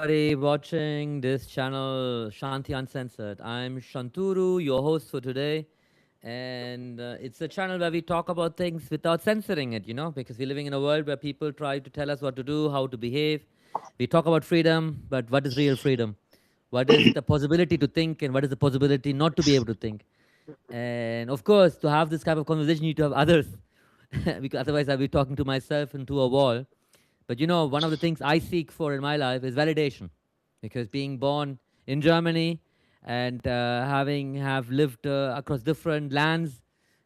everybody watching this channel, Shanti Uncensored. I'm Shanturu, your host for today. And it's a channel where we talk about things without censoring it, because we're living in a world where people try to tell us what to do, how to behave. We talk about freedom, but what is real freedom? What is the possibility to think, and what is the possibility not to be able to think? And of course, to have this type of conversation, you need to have others, because otherwise, I'll be talking to myself into a wall. But one of the things I seek for in my life is validation, because being born in Germany and having have lived across different lands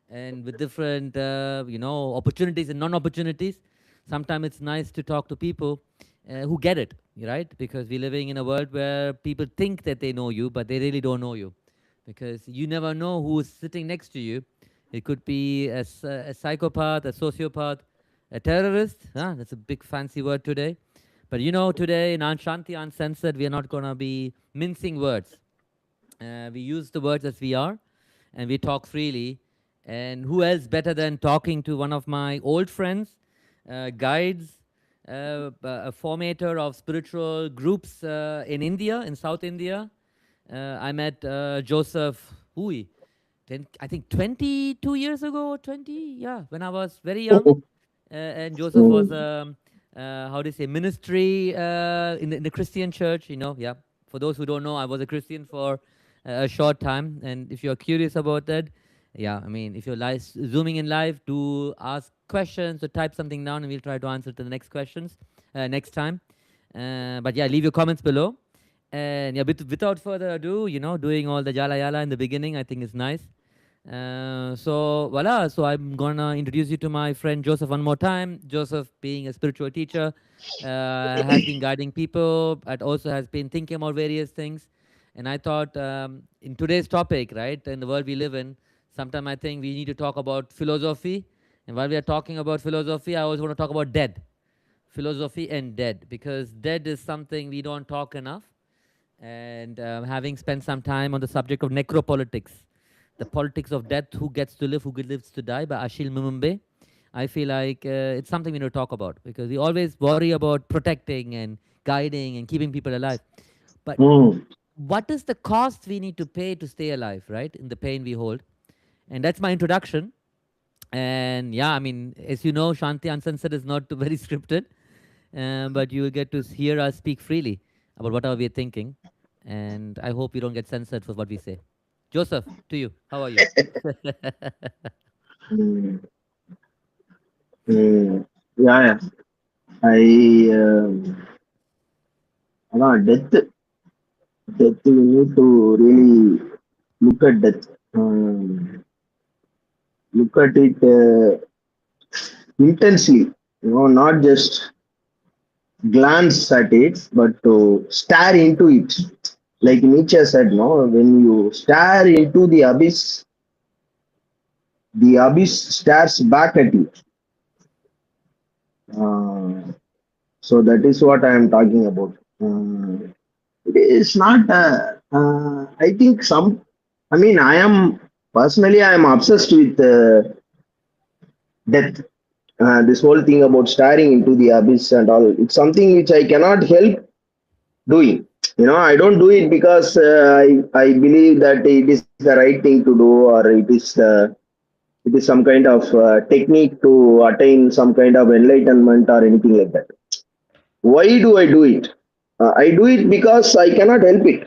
and with different opportunities and non-opportunities, sometimes it's nice to talk to people who get it, right? Because we're living in a world where people think that they know you, but they really don't know you, because you never know who's sitting next to you. It could be a psychopath, a sociopath, a terrorist. Huh? That's a big fancy word today. But today in Anshanti Uncensored, we are not going to be mincing words. We use the words as we are, and we talk freely. And who else better than talking to one of my old friends, guides, a formator of spiritual groups in India, in South India. I met Joseph Hui, I think 22 years ago, 20, yeah, when I was very young. And Joseph was, Mm. how do you say, ministry in the Christian church, yeah. For those who don't know, I was a Christian for a short time. And if you're curious about that, yeah, I mean, if you're zooming in live, do ask questions or type something down and we'll try to answer to the next questions next time. But yeah, leave your comments below. And yeah, without further ado, doing all the jala yala in the beginning, I think is nice. So voila. So I'm gonna introduce you to my friend Joseph one more time. Joseph, being a spiritual teacher, has been guiding people, but also has been thinking about various things. And I thought, in today's topic, right, in the world we live in, sometimes I think we need to talk about philosophy. And while we are talking about philosophy, I always want to talk about dead philosophy and dead, because dead is something we don't talk enough. And having spent some time on the subject of necropolitics, the politics of death, who gets to live, who lives to die, by Achille Mbembe, I feel like it's something we need to talk about, because we always worry about protecting and guiding and keeping people alive. But Mm. what is the cost we need to pay to stay alive, right? In the pain we hold. And that's my introduction. And yeah, I mean, as you know, Shanti Uncensored is not very scripted, but you will get to hear us speak freely about whatever we're thinking. And I hope you don't get censored for what we say. Joseph, to you. How are you? Mm. Mm. Yeah, yeah. I death. Death. We need to really look at death. Look at it intensely. Not just glance at it, but to stare into it. Like Nietzsche said, no, when you stare into the abyss stares back at you. Uh, so that is what I am talking about. It is not. I think some. I mean, I am personally. I am obsessed with death. This whole thing about staring into the abyss and all. It's something which I cannot help doing. I don't do it because I believe that it is the right thing to do, or it is some kind of technique to attain some kind of enlightenment or anything like that. Why do I do it? I do it because I cannot help it.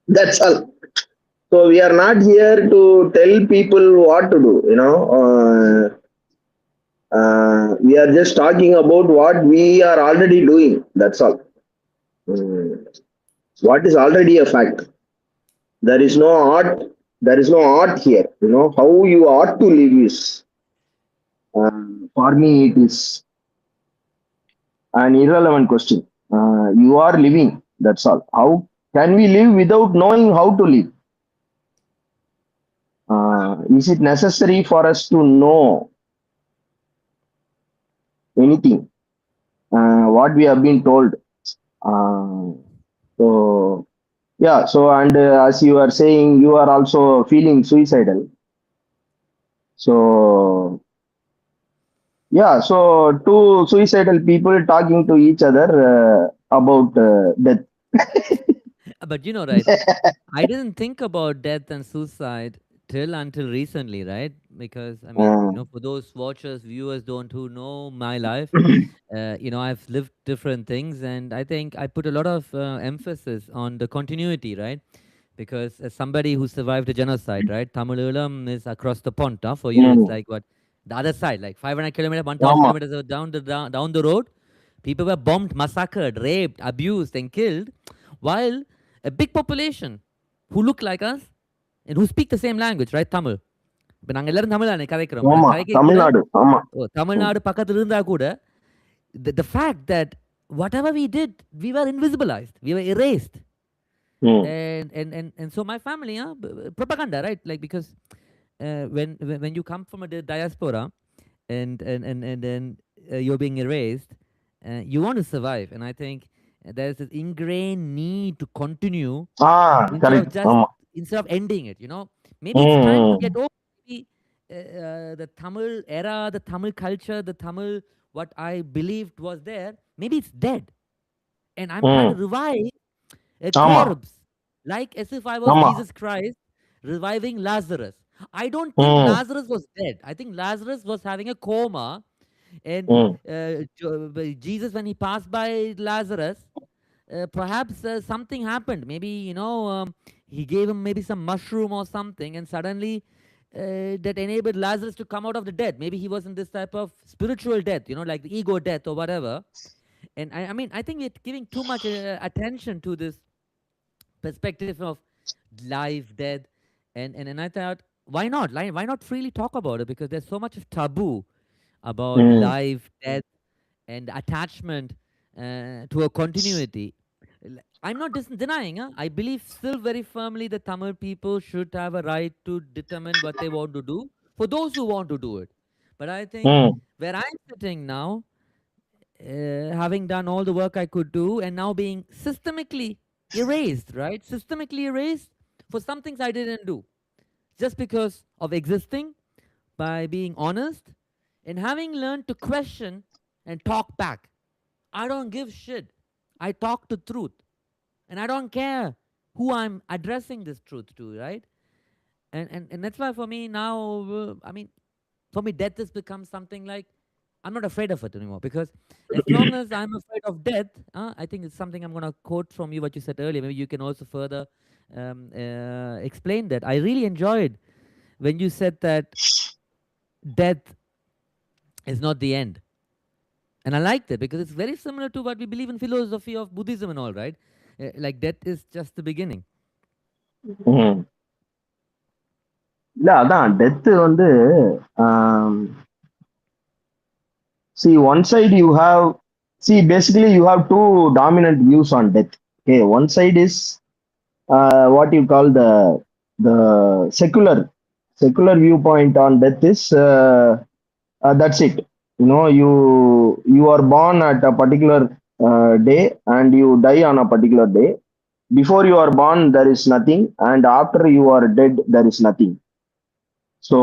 That's all. So we are not here to tell people what to do. We are just talking about what we are already doing. That's all. Mm. What is already a fact. There is no art. There is no art here. How you ought to live is. For me, it is an irrelevant question. You are living. That's all. How can we live without knowing how to live? Is it necessary for us to know anything? What we have been told. Uh, so yeah. So and as you are saying, you are also feeling suicidal. So Yeah, so two suicidal people talking to each other about death. But right, I didn't think about death and suicide till until recently, right? Because I mean, Mm. for those watchers, viewers don't who know my life, I've lived different things, and I think I put a lot of emphasis on the continuity, right? Because as somebody who survived a genocide, right, Tamilulam is across the pond. Huh? For you, it's Mm. like what the other side, like 500 kilometers, 1,000 Mama. kilometers down the road. People were bombed, massacred, raped, abused, and killed, while a big population who look like us and who speak the same language, right? Tamil. இப்போ நாங்கள் எல்லாரும் தமிழ் தானே கதைக்கிறோம் ஆமா கதைக்க கூட தமிழ்நாடு ஆமா. ம். தமிழ்நாடு பக்கத்தில் இருந்தால் கூட the fact that whatever we did, we were invisibilized, we were erased. ம். And so my family, propaganda, right? Like because when you come from a diaspora and then you're being erased, you want to survive, and I think there's this ingrained need to continue ah instead of correct. just ஆமா. instead of ending it. Maybe it's time to ம். get over. Maybe the Tamil era, the Tamil culture, the Tamil what I believed was there, maybe it's dead, and I'm trying to ம். revive a ஆமா. corpse, like as if I was ஆமா. Jesus Christ reviving Lazarus. I don't think ம். Lazarus was dead. I think Lazarus was having a coma, and ம். Jesus, when he passed by Lazarus, perhaps something happened. Maybe he gave him maybe some mushroom or something, and suddenly that enabled Lazarus to come out of the dead. Maybe he was in this type of spiritual death, like the ego death or whatever. And I mean, I think we're giving too much attention to this perspective of life, death, and I thought, why not? Why not freely talk about it? Because there's so much of taboo about ம். life, death, and attachment to a continuity. I'm not denying. I believe still very firmly that Tamil people should have a right to determine what they want to do for those who want to do it. But I think ம். where I'm sitting now, having done all the work I could do, and now being systemically erased, right? Systemically erased for some things I didn't do, just because of existing, by being honest, and having learned to question and talk back. I don't give shit. I talk the truth. And I don't care who I'm addressing this truth to, right? And that's why for me now, I mean, for me, death has become something like I'm not afraid of it anymore, because as long as I'm afraid of death, I think it's something I'm going to quote from you, what you said earlier. Maybe you can also further explain that. I really enjoyed when you said that death is not the end. And I liked it because it's very similar to what we believe in philosophy of Buddhism and all, right? Like death is just the beginning. ம். இல்ல அதான் death வந்து see one side you have see basically you have two dominant views on death. Okay, one side is what you call the secular viewpoint on death is that's it. You are born at a particular day and you die on a particular day. Before you are born there is nothing, and after you are dead there is nothing. So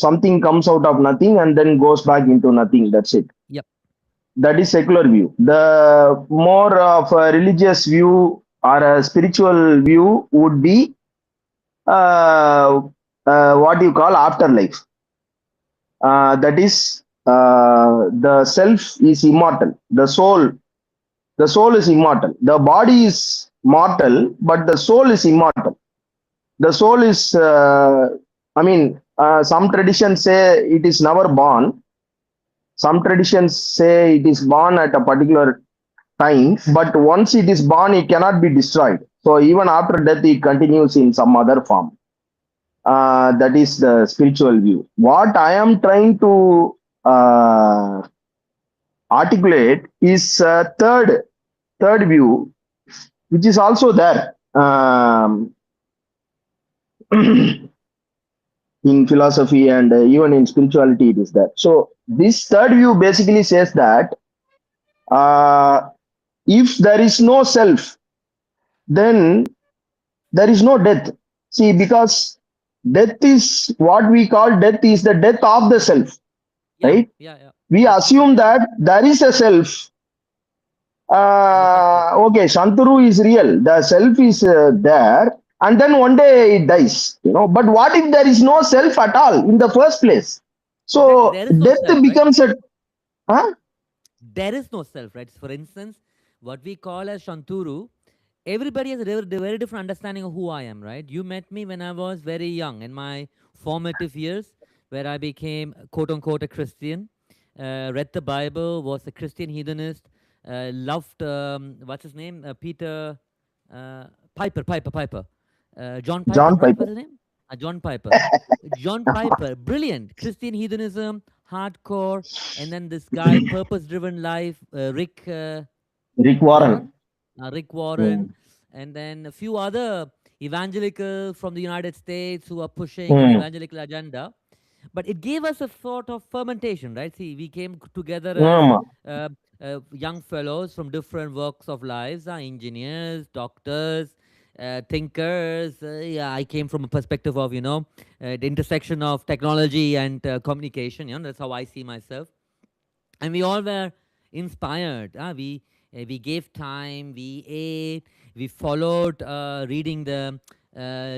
something comes out of nothing and then goes back into nothing. That's it. Yep. That is secular view. The more of a religious view or a spiritual view would be what you call afterlife. That is the self is immortal. The soul is immortal. The body is mortal, but the soul is immortal. The soul is some traditions say it is never born. Some traditions say it is born at a particular time, but once it is born it cannot be destroyed. So even after death it continues in some other form. That is the spiritual view. What I am trying to articulate is third view, which is also there in philosophy and even in spirituality it is there. So this third view basically says that if there is no self, then there is no death. See, because death is what we call death is the death of the self, Yeah, right? yeah. we assume that there is a self. Definitely. Okay, Shanturu is real. The self is there, and then one day it dies. But what if there is no self at all in the first place? Exactly. So There is no death self, right? becomes a. Huh? There is no self, right? For instance, what we call as Shanturu, everybody has a very different understanding of who I am, right? You met me when I was very young in my formative years, where I became quote unquote a Christian, read the Bible, was a Christian hedonist, loved what's his name, Peter uh, Piper, John Piper, John right? Piper. What's his name? John Piper. John Piper, brilliant Christian hedonism, hardcore, and then this guy, purpose-driven life, Rick Warren, Warren. Rick Warren, Mm. and then a few other evangelical from the United States who are pushing an Mm. evangelical agenda. But it gave us a sort of fermentation, right? See, we came together as ஆமா. uh, young fellows from different walks of lives, engineers, doctors, thinkers. Yeah, I came from a perspective of, the intersection of technology and communication. That's how I see myself. And we all were inspired. We gave time, we ate, we followed reading the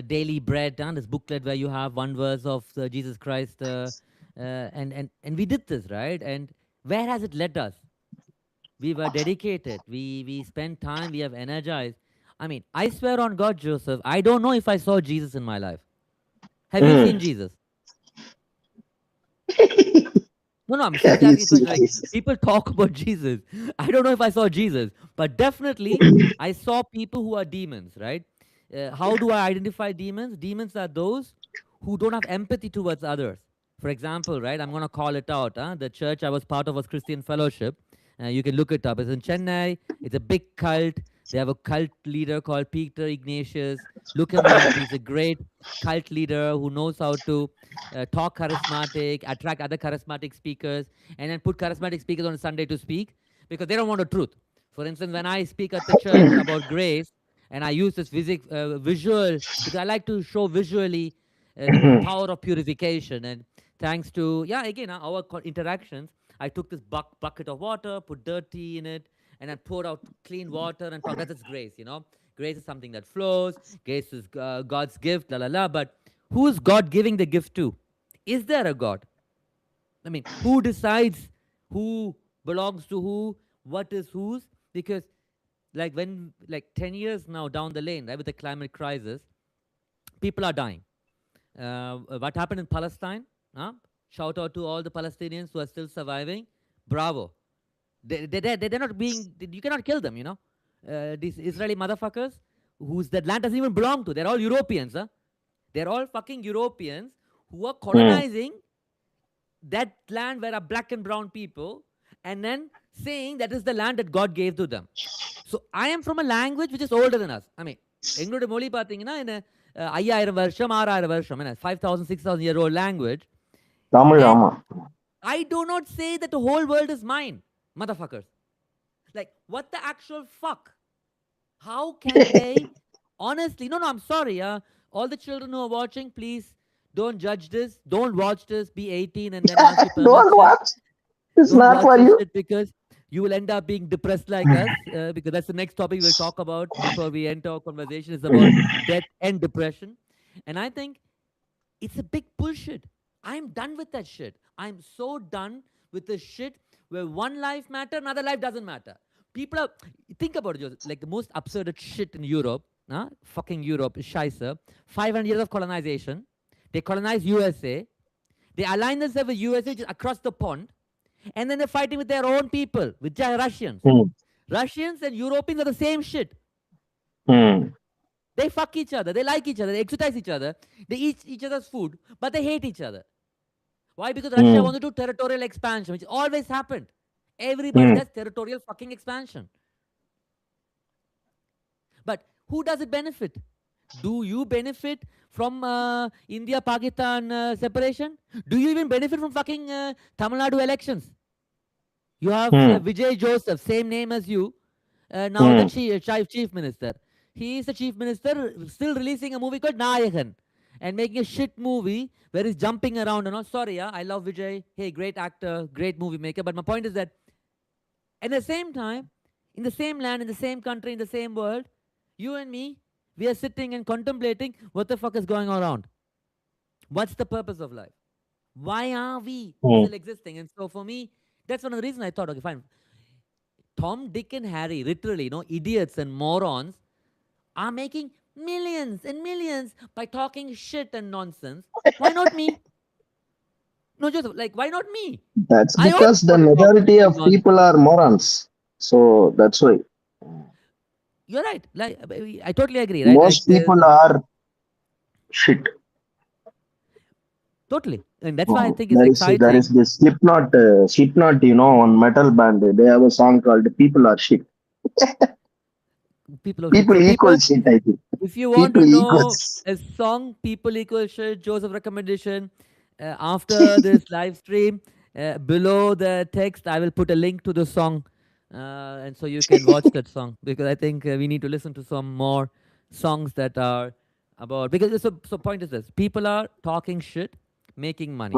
daily bread, this booklet where you have one verse of Jesus Christ, and we did this, right? And where has it led us? We were dedicated. We spent time. We have energized. I mean, I swear on God, Joseph, I don't know if I saw Jesus in my life. Have you Mm. seen Jesus? No, I'm seriously You asking a see, question. Like, people talk about Jesus. I don't know if I saw Jesus, but definitely I saw people who are demons, right? How do I identify demons? Demons are those who don't have empathy towards others. For example, right, I'm going to call it out. The church I was part of was Christian Fellowship. You can look it up. It's in Chennai. It's a big cult. They have a cult leader called Peter Ignatius. Look him up. He's a great cult leader who knows how to talk charismatic, attract other charismatic speakers, and then put charismatic speakers on Sunday to speak because they don't want the truth. For instance, when I speak at the church about grace, and I use this visual because I like to show visually the power of purification. And thanks to, yeah, again, our interactions, I took this bucket of water, put dirty in it, and then poured out clean water and talk. That's grace. Grace is something that flows. Grace is God's gift, la la la. But who's God giving the gift to? Is there a God? I mean, who decides who belongs to who, what is whose? Because like 10 years now down the lane, right, with the climate crisis, people are dying. What happened in Palestine? Shout out to all the Palestinians who are still surviving. Bravo. They're not being, you cannot kill them. These Israeli motherfuckers whose that land doesn't even belong to. They're all Europeans. They're all fucking Europeans who are Mm. colonizing that land where are black and brown people and then saying that is the land that God gave to them. So I am from a language which is older than us. I mean, எங்களோட மொழி பார்த்தீங்கன்னா என்ன 5000 வருஷம் 6000 வருஷம் என்ன 5000 6000 year old language. Tamil, And ஆமா. I do not say that the whole world is mine, motherfuckers. Like, what the actual fuck? How can they honestly? No, I'm sorry. All the children who are watching, please don't judge this. Don't watch this. Be 18 and then ask your parents Don't shit. watch. It's Don't not watch for this you. shit because you will end up being depressed like us. Because that's the next topic we'll talk about before we enter our conversation is about death and depression. And I think it's a big bullshit. I'm done with that shit. I'm so done with the shit where one life matter, another life doesn't matter. People are, think about it, Joseph, like the most absurd shit in Europe, fucking Europe is scheisse. 500 years of colonization. They colonize USA. They align themselves with USA just across the pond. And then they're fighting with their own people, with Russians. Mm. Russians and Europeans are the same shit. Mm. They fuck each other. They like each other. They exercise each other. They eat each other's food, but they hate each other. Why? Because Russia wanted to do territorial expansion, which always happened. Everybody does territorial fucking expansion. But who does it benefit? Do you benefit from India-Pakistan separation? Do you even benefit from fucking Tamil Nadu elections? You have Vijay Joseph, same name as you, now the chief minister. He is the chief minister, still releasing a movie called Nayakan. and making a shit movie where he's jumping around and all. Sorry, yeah, I love Vijay. Hey, great actor, great movie maker. But my point is that at the same time, in the same land, in the same country, in the same world, you and me, we are sitting and contemplating what the fuck is going around. What's the purpose of life? Why are we mm. still existing? And so for me, that's one of the reasons I thought, okay, fine. Tom, Dick, and Harry, literally, idiots and morons, are making millions and millions by talking shit and nonsense. Why not me? No, Joseph, like, why not me? That's I also because the want to talk majority shit and of people nonsense. are morons. So that's why You're right. Like, I totally agree, right? Like, most people are shit. totally. And that's why I think it's There is exciting. this Slipknot, one metal band. They have a song called "People Are Shit." People of shit. People So, equal people, shit. I think if you want people to know equals. a song, people equal shit, Joseph recommendation, after this live stream, below the text, I will put a link to the song. And so you can watch that song because I think we need to listen to some more songs that are about. Because so point is this: people are talking shit, making money.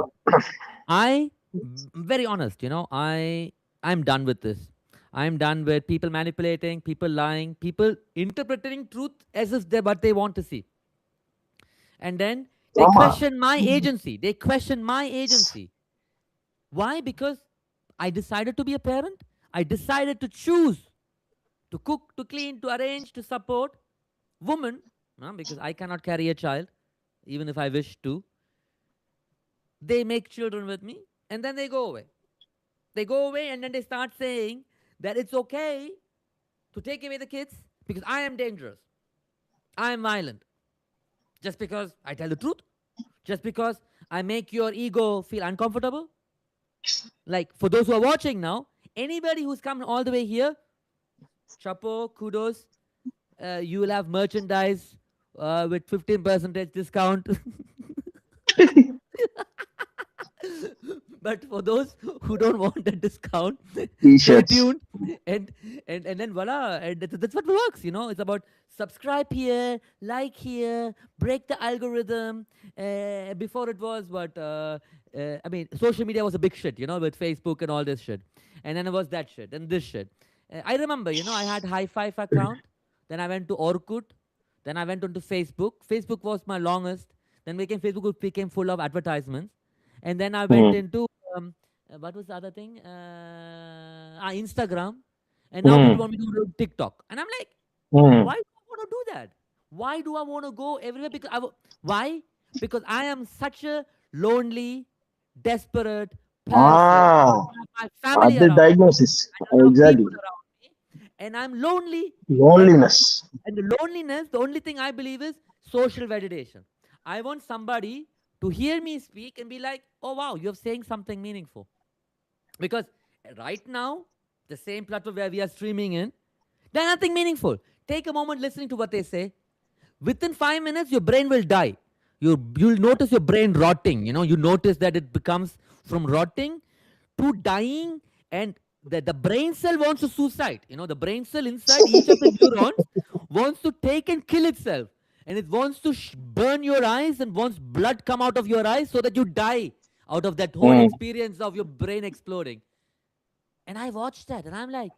Very honest, I'm done with this. I'm done with people manipulating, people lying, people interpreting truth as if they're what they want to see. And then they Ama. question my agency. They question my agency. Why? Because I decided to be a parent. I decided to choose to cook, to clean, to arrange, to support women, because I cannot carry a child, even if I wish to. They make children with me, and then they go away. They go away, and then they start saying that it's okay to take away the kids because I am dangerous. I am violent. Just because I tell the truth? Just because I make your ego feel uncomfortable? Like, for those who are watching now, anybody who's come all the way here, chapo, kudos. You will have merchandise with 15% discount. But for those who don't want a discount, stay T-shirts. tuned, and and then voila, and that's what works. It's about subscribe here, like here, break the algorithm. Before it was what I mean, social media was a big shit, with Facebook and all this shit, and then it was that shit and this shit. I remember, I had High Five account, then I went to Orkut, then I went onto Facebook. Facebook was my longest. Then became full of advertisements, and then I went Mm, into what was the other thing? Instagram, and now people mm, want me to do TikTok, and I'm like, mm. why do I want to do that? Why do I want to go everywhere? Why? Because I am such a lonely, desperate person. Ah, I have my family the around me. diagnosis. I have a lot of people Exactly. around me, and I'm lonely. And Loneliness. and the loneliness, the only thing I believe is social validation. I want somebody to hear me speak and be like, oh, wow, you're saying something meaningful. Because right now, the same platform where we are streaming in, there's nothing meaningful. Take a moment listening to what they say. Within 5 minutes, your brain will die. You'll notice your brain rotting. You notice that it becomes from rotting to dying, and the brain cell wants to suicide. The brain cell inside each of the neurons wants to take and kill itself, and it wants to burn your eyes and wants blood come out of your eyes so that you die out of that whole Mm, experience of your brain exploding. And I watched that, and I'm like,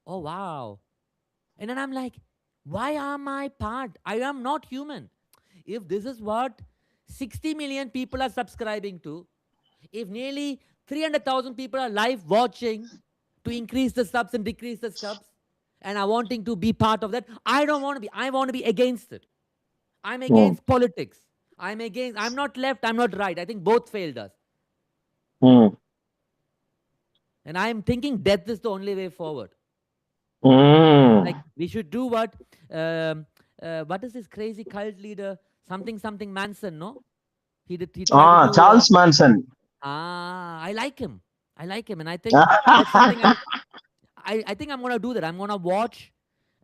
oh wow. And then I'm like, why am I part? I am not human. If this is what 60 million people are subscribing to, if nearly 300,000 people are live watching to increase the subs and decrease the subs, and are wanting to be part of that, I don't want to be. I want to be against it. I'm mm, against politics. I'm not left, I'm not right. I think both failed us. mm, And I'm thinking death is the only way forward. Like, mm. we should do what is this crazy cult leader? Something Manson, no? He tried to do Charles Manson. I like him. I like him. And I think that's something I think I'm gonna do that. I'm gonna watch.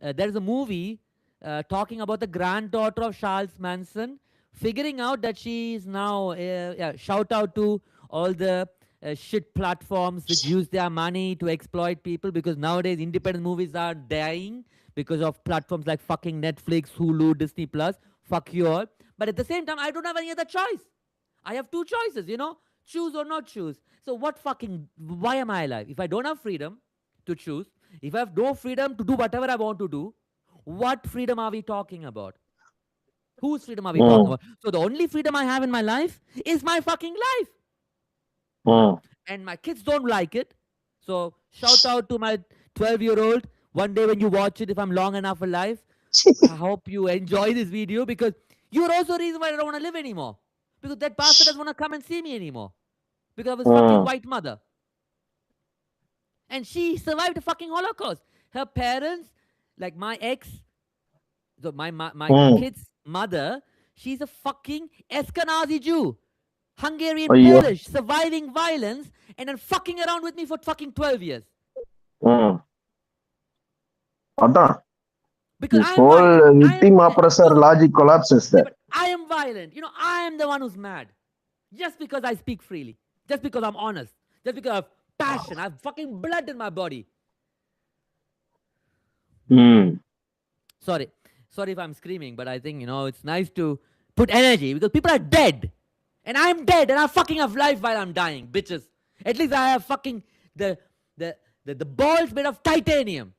There's a movie talking about the granddaughter of Charles Manson, figuring out that she is now. Yeah, shout out to all the shit platforms which use their money to exploit people, because nowadays independent movies are dying because of platforms like fucking Netflix, Hulu, Disney Plus. Fuck you all. But at the same time, I don't have any other choice. I have two choices, choose or not choose. So why am I alive? If I don't have freedom to choose, if I have no freedom to do whatever I want to do, what freedom are we talking about? Whose freedom are we talking about? So the only freedom I have in my life is my fucking life. And my kids don't like it. So shout out to my 12-year-old. One day when you watch it, if I'm long enough alive, I hope you enjoy this video, because you're also the reason why I don't want to live anymore. Because that bastard doesn't want to come and see me anymore. Because of his fucking white mother. And she survived the fucking Holocaust. Her parents, like my ex, so my kid's mother, she's a fucking Ashkenazi Jew. Hungarian Polish, surviving violence, and then fucking around with me for fucking 12 years. Because this whole victim oppressor logic collapses there. But I am violent. I am the one who's mad. Just because I speak freely. Just because I'm honest. Just because I have passion. I have fucking blood in my body. Sorry if I'm screaming, but I think, it's nice to put energy, because people are dead. And I'm dead, and I fucking have life while I'm dying, bitches. At least I have fucking the balls made of titanium.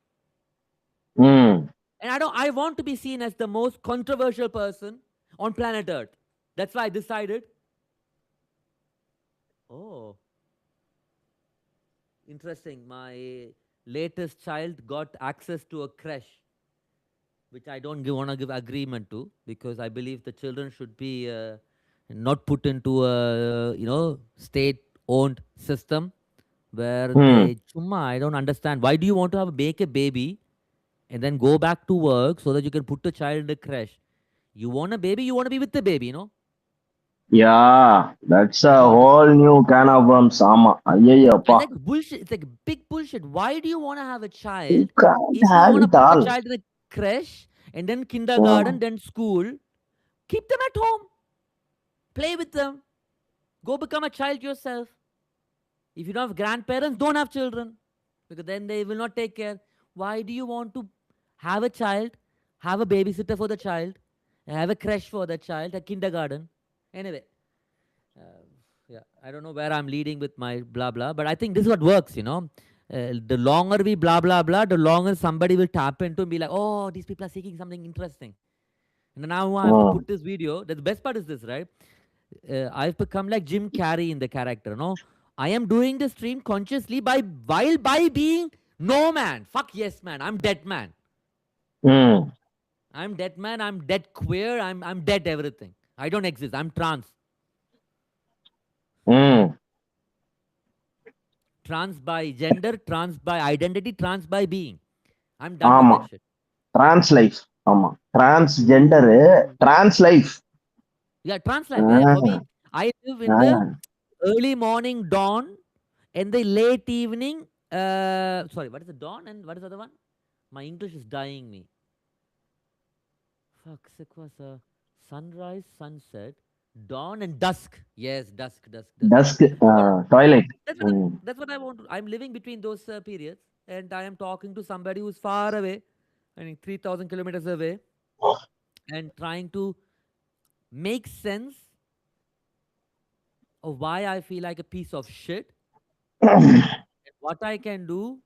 And I want to be seen as the most controversial person on planet Earth. That's why I decided. Oh. Interesting. My latest child got access to a creche, which I don't want to give agreement to, because I believe the children should be not put into a state-owned system where they I don't understand. Why do you want to make a baby and then go back to work so that you can put the child in the creche? You want a baby, you want to be with the baby, Yeah, that's a whole new can of worms. It's like bullshit. It's like big bullshit. Why do you want to have a child if you want to put the child in a creche and then kindergarten, then school? Keep them at home. Play with them. Go become a child yourself. If you don't have grandparents, don't have children, because then they will not take care. Why do you want to have a child, have a babysitter for the child, have a creche for the child, a kindergarten? Anyway, I don't know where I'm leading with my blah blah, but I think this is what works, the longer we blah blah blah, the longer somebody will tap into and be like, oh, these people are seeking something interesting. And now I have to put this video. The best part is this, right? I've become like Jim Carrey in the character, I am doing the stream consciously while being no man. Fuck yes, man. I'm dead man. I'm dead man. I'm dead queer. I'm dead everything. I don't exist. I'm trans. Trans by gender, trans by identity, trans by being. I'm done with that shit. Trans life. Transgender, trans life. Yeah, trans life. Yeah, for me, I live in the early morning dawn and the late evening. Sorry, what is the dawn and what is the other one? My English is dying me. Fuck, it was sunrise, sunset, dawn and dusk. Yes, dusk. Twilight. That's what I want to. I'm living between those periods, and I am talking to somebody who's far away, I mean 3,000 kilometers away, and trying to make sense of why I feel like a piece of shit, and what I can do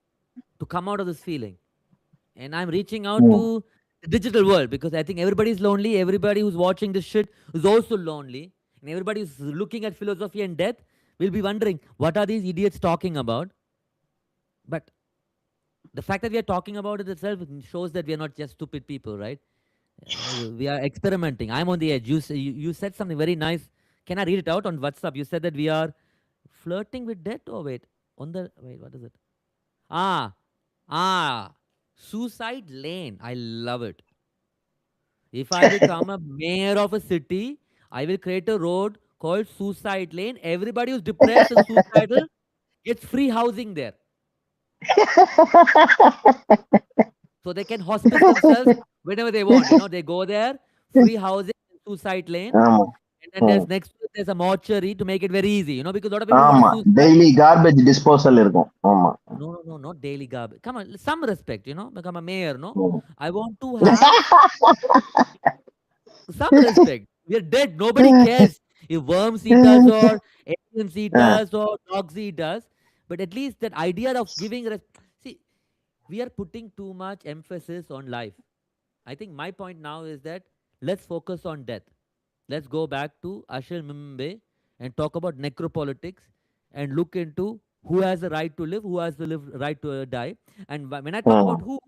to come out of this feeling. And I'm reaching out to the digital world, because I think everybody's lonely. Everybody who's watching this shit is also lonely. And everybody who's looking at philosophy and death will be wondering, what are these idiots talking about? But the fact that we are talking about it itself shows that we are not just stupid people, right? We are experimenting. I'm on the edge. You said something very nice. Can I read it out on WhatsApp? You said that we are flirting with death. Oh, wait, what is it? Suicide lane. I love it. If I become a mayor of a city, I will create a road called Suicide Lane. Everybody who's depressed and suicidal gets free housing there. So they can hospice themselves whenever they want. They go there, free housing, Suicide Lane. And then there's a mortuary to make it very easy, because a lot of people daily garbage disposal. No, not daily garbage. Come on, some respect, become a mayor, no? I want to have some respect. We are dead. Nobody cares if worms eat us or aliens eat us or dogs eat us. But at least that idea of giving see, we are putting too much emphasis on life. I think my point now is that let's focus on death. Let's go back to Ashil Mimbe and talk about necropolitics and look into who has the right to live, who has the right to die. And when I talk about who,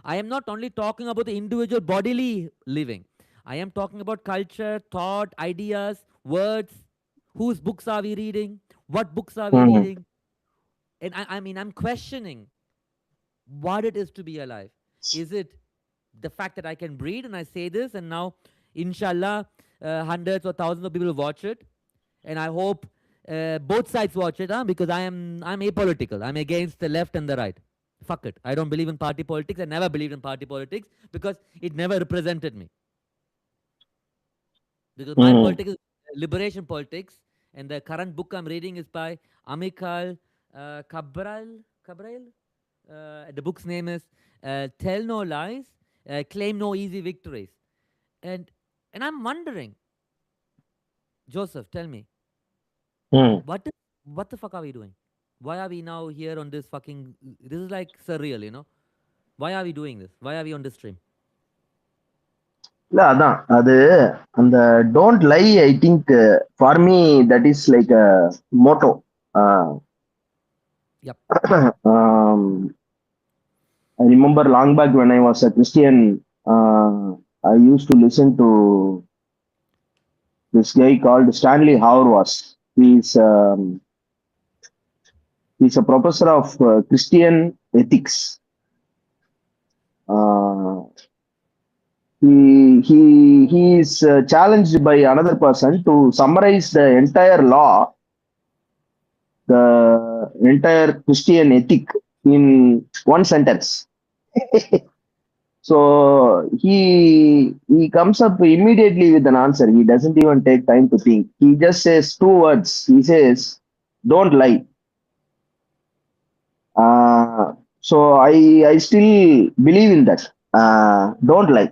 I am not only talking about the individual bodily living. I am talking about culture, thought, ideas, words. Whose books are we reading? What books are we reading? And I mean, I'm questioning what it is to be alive. Is it the fact that I can breathe and I say this, and now, inshallah, hundreds or thousands of people watch it, and I hope both sides watch it, because I'm apolitical. I'm against the left and the right. Fuck it. I don't believe in party politics. I never believed in party politics because it never represented me. Because my politics is liberation politics, and the current book I'm reading is by Amical Cabral. The book's name is Tell No Lies, Claim No Easy Victories. And I'm wondering, Joseph, tell me, what the fuck are we doing? Why are we now here on this fucking? This is like surreal, you know. Why are we doing this? Why are we on this stream? இல்ல அதான் அது அந்த don't lie I think for me that is like a motto I remember long back when I was a Christian, I used to listen to this guy called Stanley Hauerwas. He's a professor of Christian ethics. He is challenged by another person to summarize the entire law, the entire Christian ethic in one sentence. So he comes up immediately with an answer. He doesn't even take time to think. He just says two words. He says, "Don't lie." So I still believe in that. Don't lie.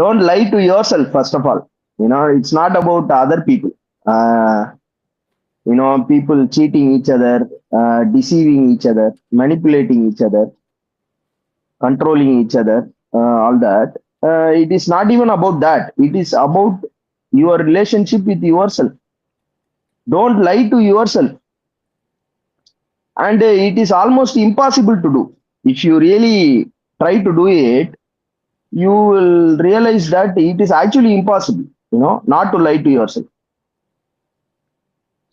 Don't lie to yourself, first of all. You know, it's not about other people. You know, people cheating each other, deceiving each other, manipulating each other, controlling each other, all that. It is not even about that. It is about your relationship with yourself. Don't lie to yourself. And it is almost impossible to do. If you really try to do it, you will realize that it is actually impossible, you know, not to lie to yourself.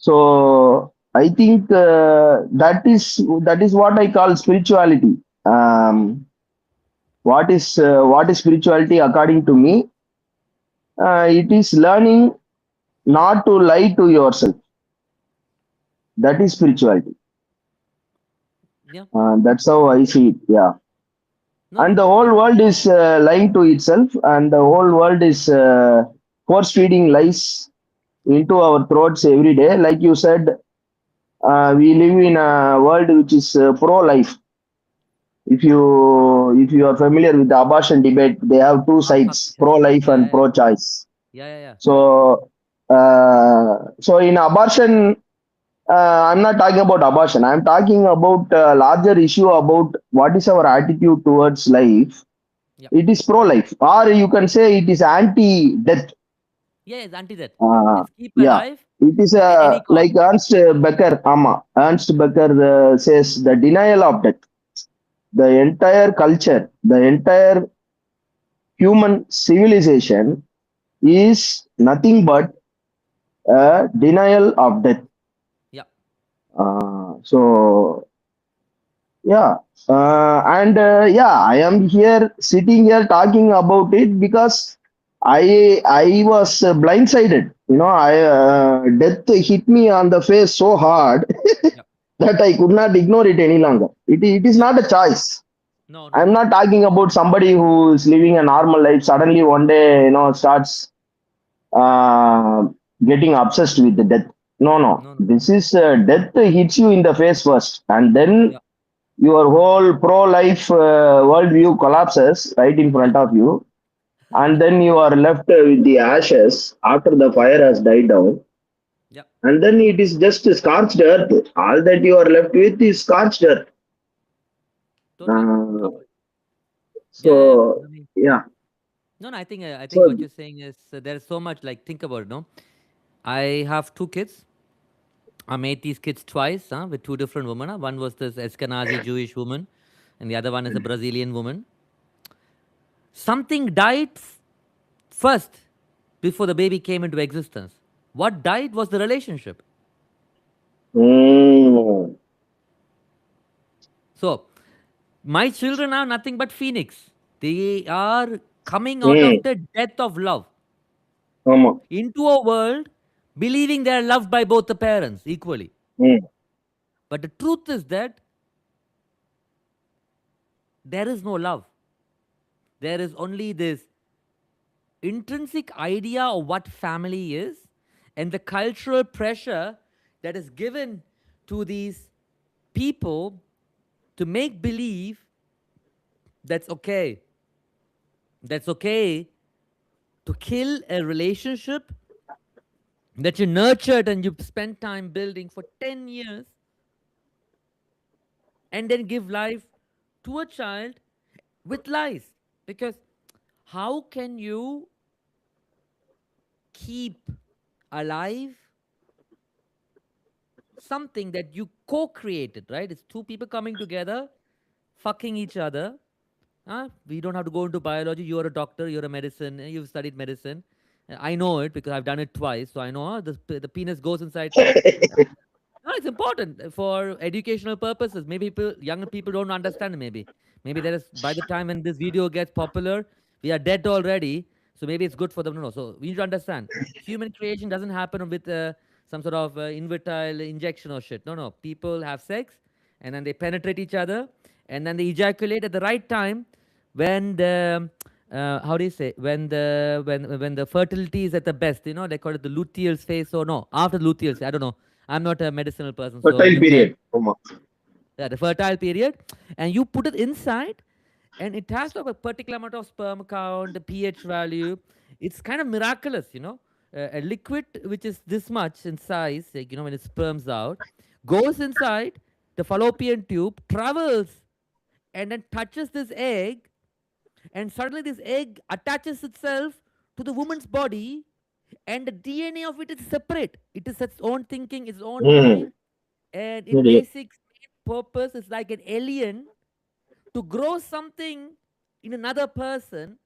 So I think that is what I call spirituality. What is spirituality according to me? It is learning not to lie to yourself. That is spirituality. Yeah. That's how I see it. Yeah. No. And the whole world is lying to itself, and the whole world is force feeding lies into our throats every day. Like you said, we live in a world which is pro-life. If you are familiar with the abortion debate, they have two sides: pro-life and pro-choice. Yeah. So in abortion, I'm not talking about abortion. I'm talking about a larger issue about what is our attitude towards life. Yep. It is pro-life, or you can say it is anti-death. Yeah, it's anti-death. It's keep alive. It is like Ernst Becker. Ernst Becker says the denial of death. The entire culture, the entire human civilization is nothing but a denial of death. So yeah, I am here sitting here talking about it because I was blindsided. You know, death hit me on the face so hard that I could not ignore it any longer. It is not a choice. No. I'm not talking about somebody who is living a normal life. Suddenly one day, you know, starts getting obsessed with the death. No. This is death hits you in the face first, and then your whole pro-life worldview collapses right in front of you. and then you are left with the ashes after the fire has died down, Yeah, and then it is just scorched earth. All that you are left with is scorched earth. totally, Uh, totally. Yeah, so I mean, yeah, no, no. I think so what you're saying is there's so much. Like, think about it. No, I have two kids. I made these kids twice, with two different women. One was this Eskenazi Jewish woman, and the other one is a Brazilian woman. Something died first before the baby came into existence. What died was the relationship. mm, So, my children are nothing but phoenix. They are coming out of mm, the death of love ஆமா, into a world believing they are loved by both the parents equally. mm, But the truth is that there is no love. There is only this intrinsic idea of what family is and the cultural pressure that is given to these people to make believe that's okay. That's okay to kill a relationship that you nurtured and you spent time building for 10 years and then give life to a child with lies. Because how can you keep alive something that you co-created, right? It's two people coming together, fucking each other. We don't have to go into biology. You're a doctor, you're a medicine, you've studied medicine. I know it because I've done it twice. So I know the penis goes inside. No, it's important for educational purposes. Maybe younger people don't understand. Maybe there is by the time when this video gets popular, we are dead already. So maybe it's good for them to know. So we need to understand. Human creation doesn't happen with some sort of infantile injection or shit. No, no. People have sex, and then they penetrate each other, and then they ejaculate at the right time when the how do you say when the fertility is at the best. They call it the luteal phase. Or no, after luteal phase. I don't know. I'm not a medicinal person, so fertile you can. period. ஆமா. Yeah, the fertile period, and you put it inside, and it has to have a particular amount of sperm count, the pH value. It's kind of miraculous. A liquid which is this much in size, like, when it sperms out, goes inside the fallopian tube, travels, and then touches this egg, and suddenly this egg attaches itself to the woman's body, and the DNA of it is separate. It is its own thinking, its own Mm, mind, and its really. basic purpose is like an alien to grow something in another person.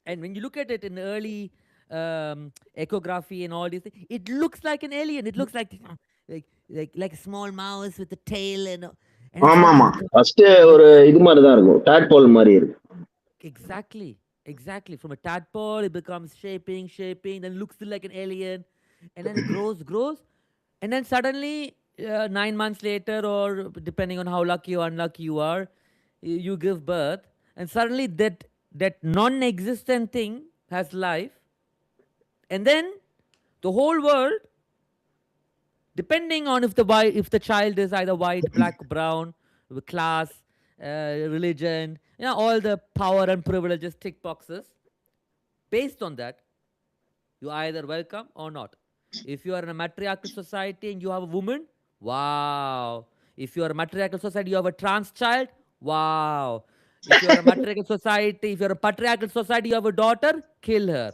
And when you look at it in early echography and all these things, it looks like an alien. It looks like a small mouse with a tail, and then ஆமா suddenly ஆமா, it becomes, first and then ஒரு இது மாதிரி தான் இருக்கும், tadpole மாதிரி இருக்கும். exactly, exactly. From a tadpole, it becomes shaping, then looks like an alien, and then it grows, and then suddenly, 9 months later, or depending on how lucky or unlucky you are, you give birth, and suddenly that non-existent thing has life, and then the whole world, depending on if the child is either white, black, brown, with class, religion, all the power and privileges, tick boxes. Based on that, you either welcome or not. If you are in a matriarchal society and you have a woman, wow. If you are a matriarchal society, you have a trans child, wow. If you are a matriarchal society, if you're a patriarchal society, you have a daughter, kill her.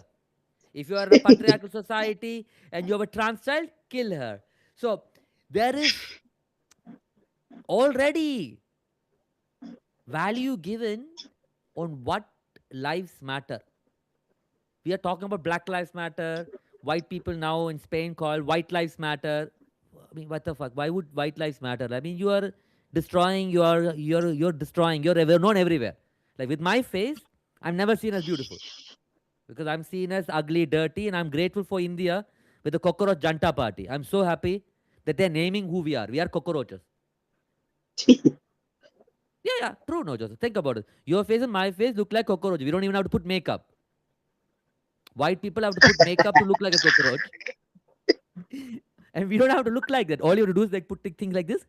If you are in a patriarchal society and you have a trans child, kill her. So there is already value given on what lives matter. We are talking about Black Lives Matter. White people now in Spain call White Lives Matter. I mean, what the fuck? Why would White Lives Matter? I mean, you are destroying. You're destroying. You're known everywhere. Like with my face, I'm never seen as beautiful because I'm seen as ugly, dirty, and I'm grateful for India with the Cockroach Janta Party. I'm so happy that they're naming who we are. We are cockroaches. Yeah, yeah, true, no, Joseph. Think about it. Your face and my face look like cockroach. We don't even have to put makeup. White people have to put makeup to look like a cockroach. And we don't have to look like that. All you have to do is like put things like this.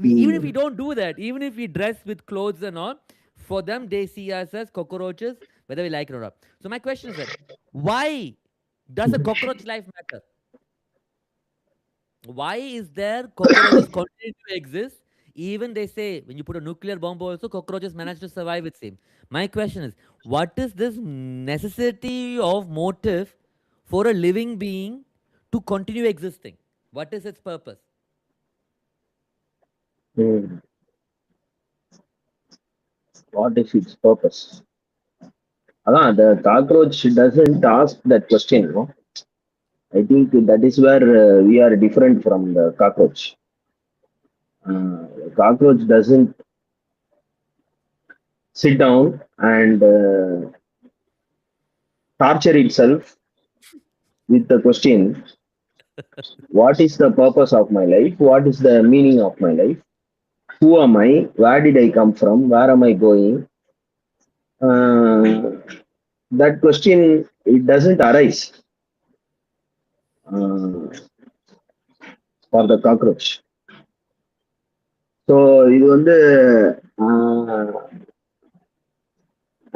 Even if we Mm, don't do that, even if we dress with clothes and all, For them, they see us as cockroaches, whether we like it or not. So my question is that why does a cockroach life matter? Why is there cockroaches continue to exist? Even they say when you put a nuclear bomb also, cockroaches manage to survive, it seems. My question is, what is this necessity of motive for a living being to continue existing? What is its purpose? Hmm. What is its purpose? The cockroach doesn't ask that question. No? I think that is where we are different from the cockroach. Cockroach doesn't sit down and torture itself with the question, what is the purpose of my life? What is the meaning of my life? Who am I? Where did I come from? Where am I going? Uh, that question, it doesn't arise uh, for the cockroach. So இது வந்து uh,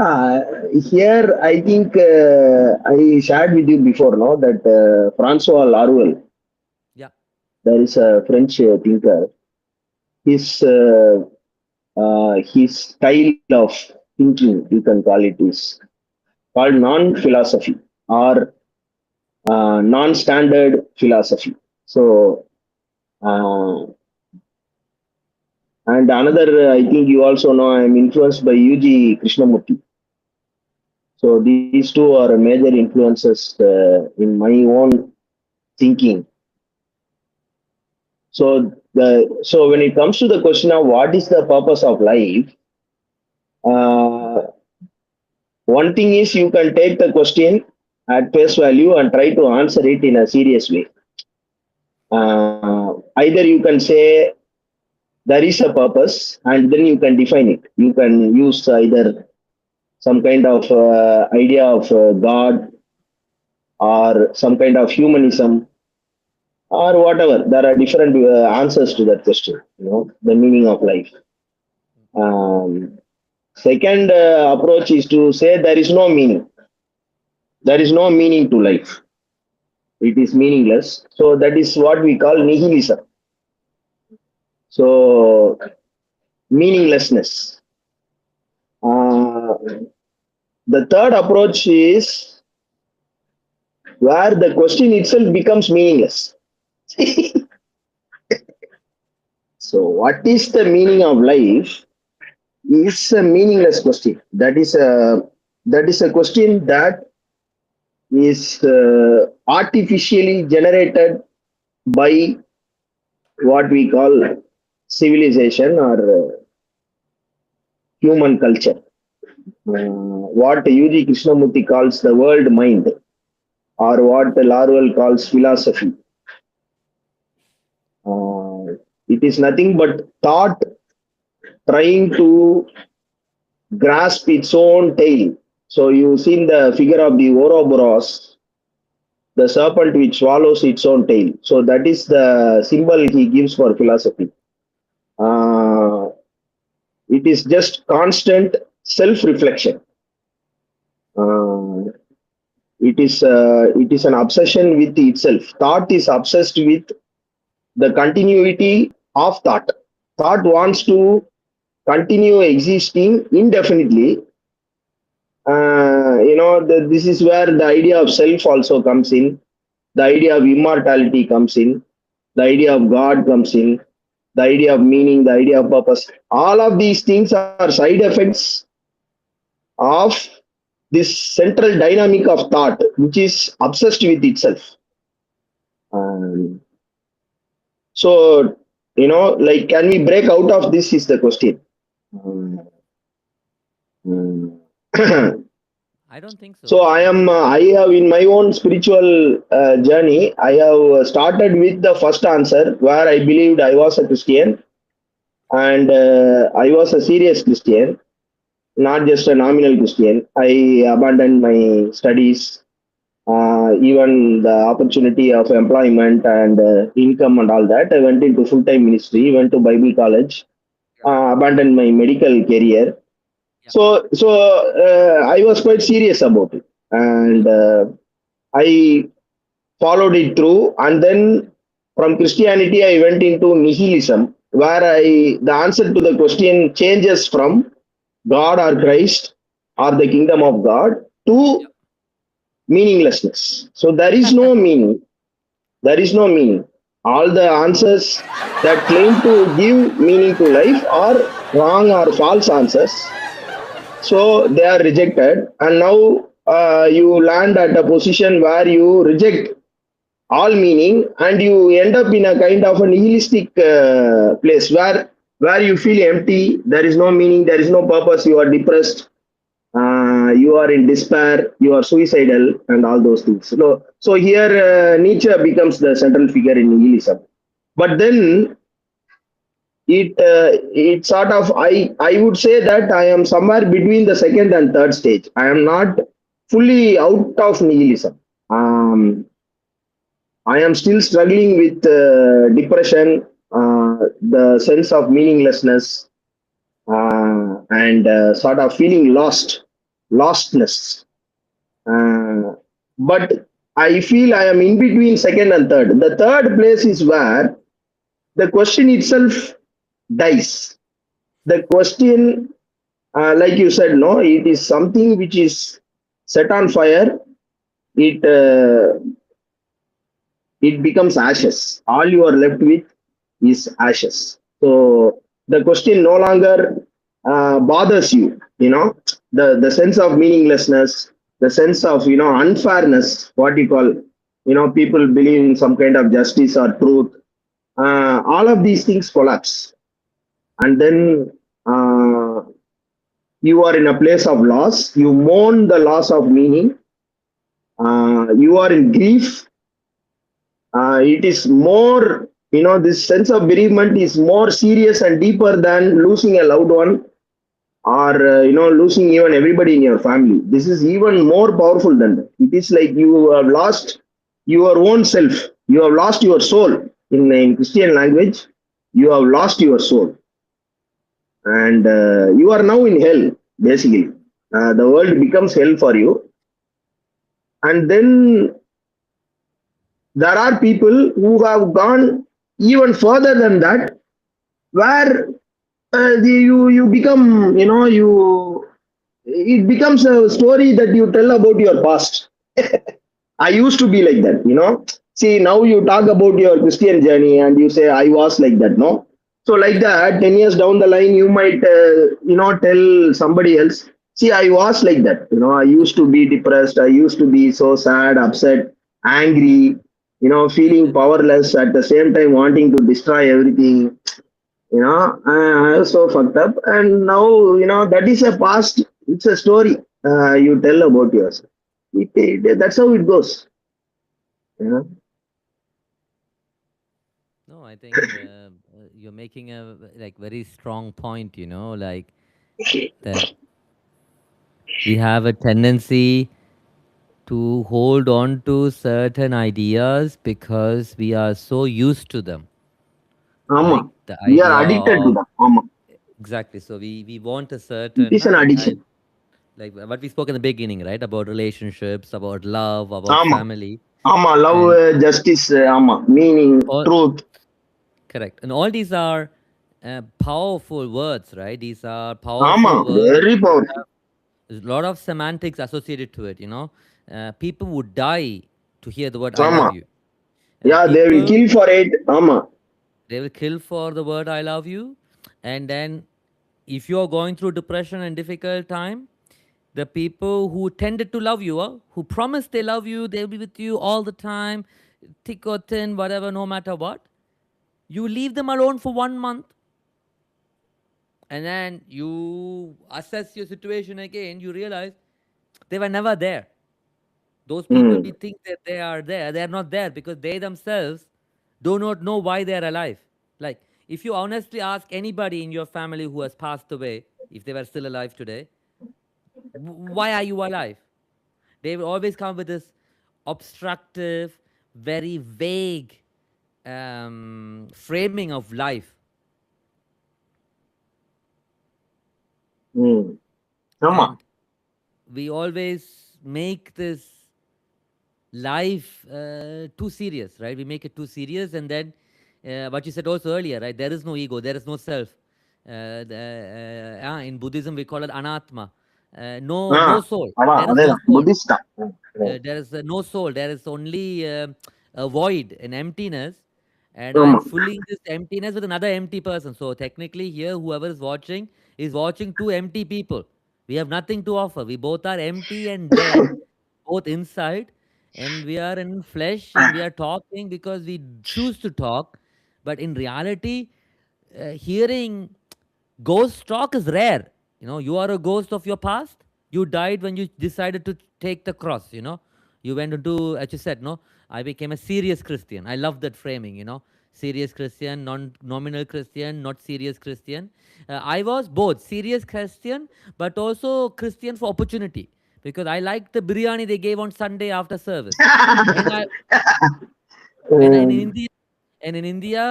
uh, here I think I shared with you before, no, that Francois Laruelle, Yeah. there is a French thinker. His style of thinking, you can call it, is called non-philosophy or non-standard philosophy. So, and another, I think you also know, I am influenced by UG Krishnamurti. So these two are major influences in my own thinking. So when it comes to the question of what is the purpose of life, one thing is you can take the question at face value and try to answer it in a serious way. Either you can say there is a purpose and then you can define it. You can use either some kind of idea of God or some kind of humanism or whatever. There are different answers to that question, the meaning of life. Second approach is to say there is no meaning. There is no meaning to life. It is meaningless. So that is what we call nihilism. So meaninglessness. The third approach is where the question itself becomes meaningless. So what is the meaning of life is a meaningless question. That is a question that is artificially generated by what we call civilization or human culture. What UG Krishnamurti calls the world mind, or what Laruelle calls philosophy. It is nothing but thought trying to grasp its own tail. So you've seen the figure of the Ouroboros, the serpent which swallows its own tail. So that is the symbol he gives for philosophy. It is just constant self-reflection. It is an obsession with itself. Thought is obsessed with the continuity of thought. Thought wants to continue existing indefinitely. This is where the idea of self also comes in. The idea of immortality comes in. The idea of God comes in. The idea of meaning, the idea of purpose. All of these things are side effects of this central dynamic of thought, which is obsessed with itself. So, can we break out of this is the question. I don't think so. So I have in my own spiritual journey, I have started with the first answer where I believed I was a Christian, and I was a serious Christian, not just a nominal Christian. I abandoned my studies, even the opportunity of employment and income and all that. I went into full-time ministry, went to Bible college, abandoned my medical career, So I was quite serious about it, and I followed it through. And then from Christianity, I went into nihilism, where the answer to the question changes from God or Christ or the kingdom of God to meaninglessness. So there is no meaning. There is no meaning. All the answers that claim to give meaning to life are wrong or false answers. So they are rejected. And now you land at a position where you reject all meaning and you end up in a kind of a nihilistic place where you feel empty. There is no meaning, there is no purpose, you are depressed, you are in despair, you are suicidal, and all those things. So here Nietzsche becomes the central figure in nihilism. But then it sort of I would say that I am somewhere between the second and third stage. I am not fully out of nihilism. I am still struggling with depression, the sense of meaninglessness, and sort of feeling lostness. But I feel I am in between second and third. The third place is where the question itself dies. The question, like you said, no, it is something which is set on fire. It it becomes ashes. All you are left with is ashes. So the question no longer bothers you. You know, the sense of meaninglessness, the sense of unfairness. What you call, people believe in some kind of justice or truth. All of these things collapse, and then you are in a place of loss. You mourn the loss of meaning. You are in grief. It is more, this sense of bereavement is more serious and deeper than losing a loved one, or losing even everybody in your family. This is even more powerful than that. It is like you have lost your own self. You have lost your soul. In Christian language, you have lost your soul, and you are now in hell. Basically, the world becomes hell for you. And then there are people who have gone even further than that, where you become, you it becomes a story that you tell about your past. I used to be like that. See, now you talk about your Christian journey and you say I was like that, no? So like that, 10 years down the line, you might tell somebody else, see, I was like that. I used to be depressed, I used to be so sad, upset, angry, feeling powerless, at the same time wanting to destroy everything. I was so fucked up. And now, that is a past. It's a story you tell about yourself. That's how it goes. You know. No, I think you're making a like very strong point, like that we have a tendency to hold on to certain ideas because we are so used to them. Like Ama. the We are idea addicted to of that. Ama. exactly. So we want a It certain is an addiction. like what we spoke in the beginning, right? About relationships, about love, about Ama. family, Ama. Love, and justice, ama. Meaning, all truth. correct. And all these are powerful words, right? These are powerful Ama. words. Very powerful. There's a lot of semantics associated to it. People would die to hear the word "I love Ama. you." Yeah, they will People kill for it. Ama. they will kill for the word "I love you," and then if you are going through depression and difficult time, the people who tended to love you, who promise they love you, they'll be with you all the time, thick or thin, whatever, no matter what. You leave them alone for 1 month, and then you assess your situation again. You realize they were never there. Those people Hmm. we think that they are there, they are not there because they themselves do not know why they are alive. Like, if you honestly ask anybody in your family who has passed away, if they were still alive today, why are you alive? They will always come with this obstructive, very vague framing of life. Hmm. ஆமா. And we always make this life too serious, right? We make it too serious, and then what you said also earlier, right? There is no ego, there is no self. In Buddhism, we call it anatma. Ah, No soul. அதான் There is no அதேதான். soul. Buddhist தான். Hmm, ம். There is no soul. There is only a void, an emptiness, and ஆமா. I'm filling this emptiness with another empty person. So technically, here, whoever is watching two empty people. We have nothing to offer. We both are empty and dead, both inside, and we are in flesh, and we are talking because we choose to talk. But in reality, hearing ghost talk is rare. You are a ghost of your past. You died when you decided to take the cross. You went into, as you said, no, I became a serious Christian. I love that framing. Serious Christian, non-nominal Christian, not serious Christian. I was both serious Christian, but also Christian for opportunity, because I liked the biryani they gave on Sunday after service. And I and in ம், India,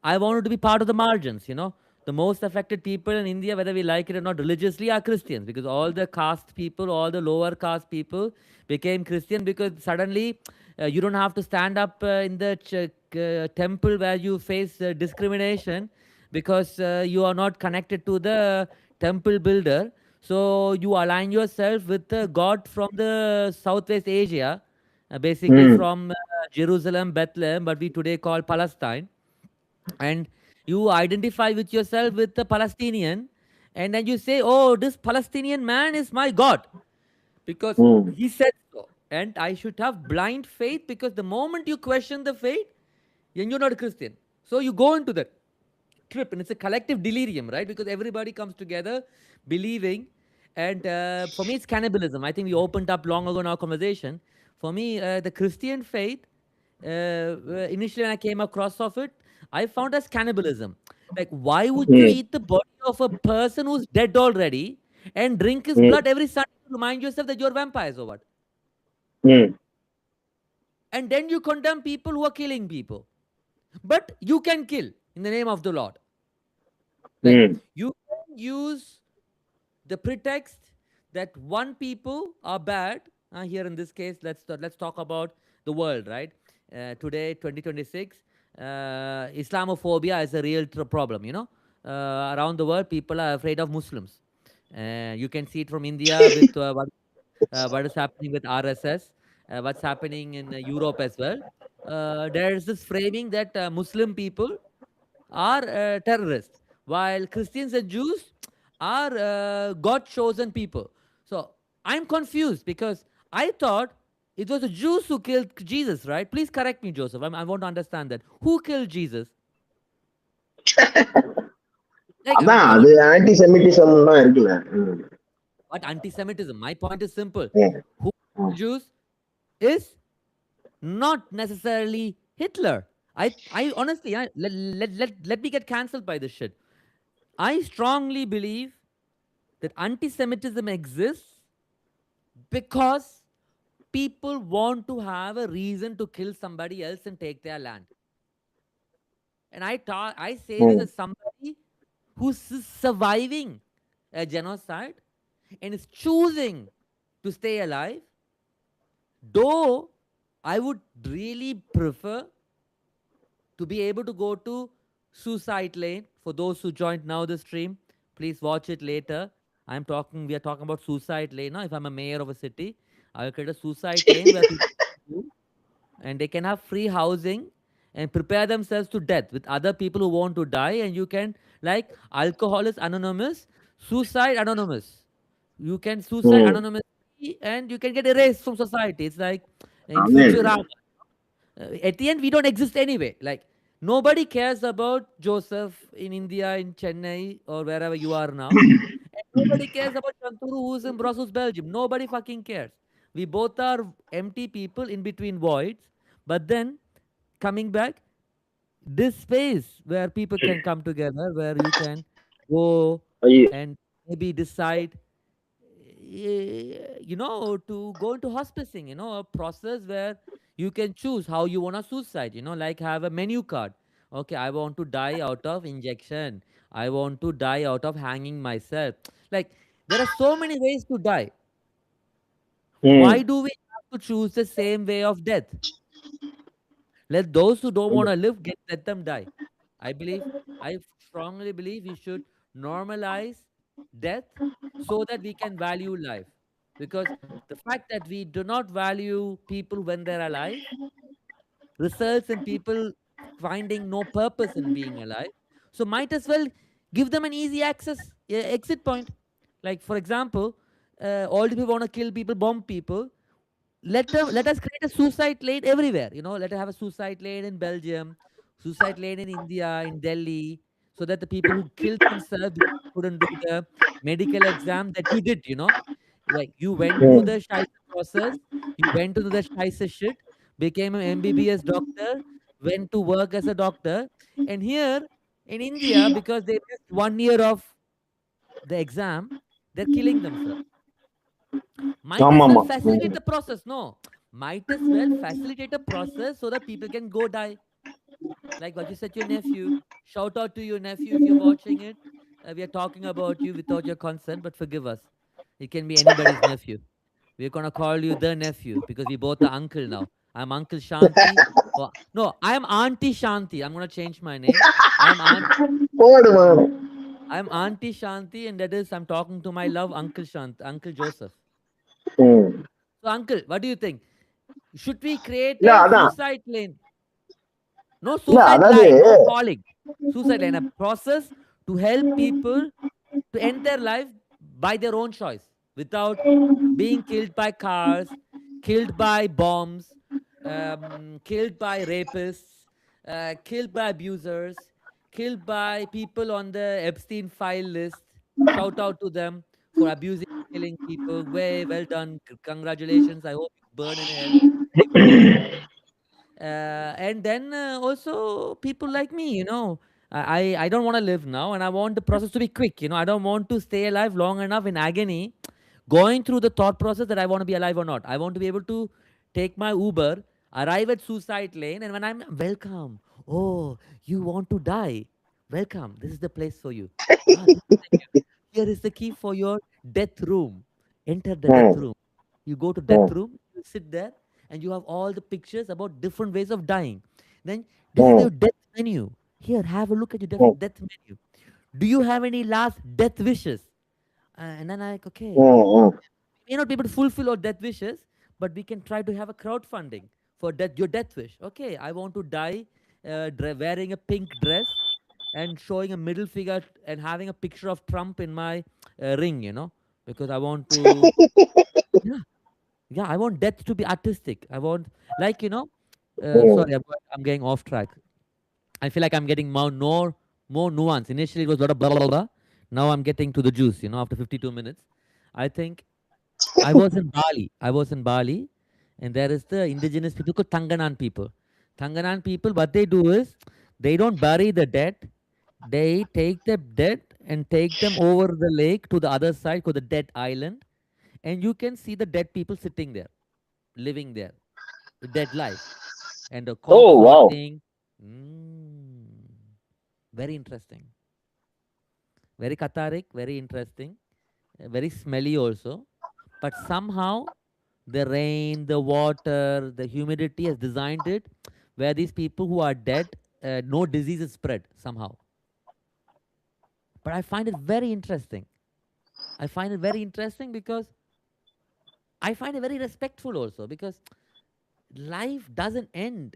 I wanted to be part of the margins. The most affected people in India, whether we like it or not, religiously, are Christians, because all the caste people, all the lower caste people became Christian, because suddenly you don't have to stand up in the temple where you face discrimination, because you are not connected to the temple builder. So you align yourself with the God from the Southwest Asia, basically ம், from Jerusalem, Bethlehem, but we today call Palestine. And you identify with yourself with the Palestinian, and then you say, "Oh, this Palestinian man is my God, because ம், he said so." And I should have blind faith, because the moment you question the faith, then you're not a Christian. So you go into that trip, and it's a collective delirium, right? Because everybody comes together believing. And for me, it's cannibalism. I think we opened up long ago in our conversation. For me, the Christian faith, initially when I came across of it, I found as cannibalism. Like, why would you ம், eat the body of a person who's dead already and drink his ம், blood every Sunday to remind yourself that you're vampires or what? ம், And then you condemn people who are killing people. But you can kill in the name of the Lord. Like, ம், you can use the pretext that one people are bad. Here in this case, let's talk about the world, right? Today, 2026, Islamophobia is a real problem. Around the world, people are afraid of Muslims. You can see it from India with what is happening with RSS, what's happening in Europe as well. There is this framing that Muslim people are terrorists, while Christians and Jews are God chosen people. So I'm confused, because I thought it was the Jews who killed Jesus, right? Please correct me, Joseph. I want to understand that. Who killed Jesus? Like, அதான் come அது on. Anti Semitism தான் இருக்குல்ல. ம், What anti-Semitism? My point is simple. ம், Who ம், killed Jews is not necessarily Hitler. I honestly, let me get cancelled by this shit. I strongly believe that anti-Semitism exists because people want to have a reason to kill somebody else and take their land. And I say this ம், as somebody who's surviving a genocide and is choosing to stay alive. Though I would really prefer to be able to go to suicide lane. For those who joined now the stream, please watch it later. We are talking about suicide lane now. If I'm a mayor of a city, I'll create a suicide lane where people can go and they can have free housing and prepare themselves to death with other people who want to die. And you can, like, Alcoholics Anonymous, Suicide Anonymous. You can suicide ம். anonymously and you can get erased from society. It's like in amen. Futurama. At the end, we don't exist anyway. Like, nobody cares about Joseph in India, in Chennai, or wherever you are now. And nobody cares about Chanturu, who's in Brussels, Belgium. Nobody fucking cares. We both are empty people in between voids. But then, coming back, this space where people can come together, where you can go ஐயோ. and maybe decide, to go into hospicing, a process where you can choose how you want to suicide, like have a menu card. Okay, I want to die out of injection. I want to die out of hanging myself. Like, There are so many ways to die. Why Hmm. do we have to choose the same way of death? Let those who don't want to live let them die. I believe, I strongly believe we should normalize death so that we can value life. Because the fact that we do not value people when they're alive results in people finding no purpose in being alive. So might as well give them an easy access exit point. Like for example, all the people want to kill people, bomb people. Let us create a suicide lane everywhere. Let us have a suicide lane in Belgium, suicide lane in India, in Delhi, so that the people who killed themselves because they couldn't do the medical exam that you did, like you went through Hmm. the Scheisse process, you went through the Scheisse shit, became an MBBS doctor, went to work as a doctor, and here in India, because they missed 1 year of the exam, they're killing themselves. Might as well ஆமாமா. facilitate the process. No, might as well facilitate a process so that people can go die. Like what you said to your nephew. Shout out to your nephew if you're watching it. We are talking about you without your consent, but forgive us. It can be anybody's nephew. We're gonna call you the nephew because we both are uncle now. I'm Uncle Shanti. Oh, no, I'm Auntie Shanti. I'm gonna change my name. I'm Aunt. போடுமா. I'm Auntie Shanti, and that is I'm talking to my love Uncle Shant, Uncle Joseph. ம். So, Uncle, what do you think? Should we create இல்ல a அதான். suicide lane? No இல்ல suicide அதாவது line, no calling. Suicide line, a process to help people to end their life by their own choice without being killed by cars, killed by bombs, killed by rapists, killed by abusers, killed by people on the Epstein file list. Shout out to them for abusing, killing people. Way well done. Congratulations. I hope you burn in hell. If you do, and then also people like me, I don't want to live now, and I want the process to be quick. I don't want to stay alive long enough in agony, going through the thought process that I want to be alive or not. I want to be able to take my Uber, arrive at suicide lane, and when I'm welcome, oh, you want to die? Welcome. This is the place for you. Thank you. Here is the key for your death room. Enter the death ம். room. You go to death ம். room, you sit there, and you have all the pictures about different ways of dying. Then this is ம். your death menu. Here, have a look at your ம். death menu. Do you have any last death wishes? And then I like, okay, ம். ம். we may not be able to fulfill our death wishes, but we can try to have a crowdfunding for your death wish. Okay, I want to die wearing a pink dress and showing a middle finger and having a picture of Trump in my ring, because I want to, yeah, yeah, I want death to be artistic. I want, like, ம். sorry, I'm getting off track. I feel like I'm getting more nuance. Initially, it was a lot of blah, blah, blah. Now I'm getting to the juice, after 52 minutes. I think I was in Bali. I was in Bali, and there is the indigenous people called Tanganan people. Tanganan people, what they do is they don't bury the dead. They take the dead and take them over the lake to the other side, called the dead island, and you can see the dead people sitting there, living there, dead life, and the oh corpse wow. rotting. Mm, very interesting, very cathartic, very interesting, very smelly also. But somehow the rain, the water, the humidity has designed it where these people who are dead, no disease is spread somehow. But I find it very interesting. I find it very interesting because I find it very respectful also because life doesn't end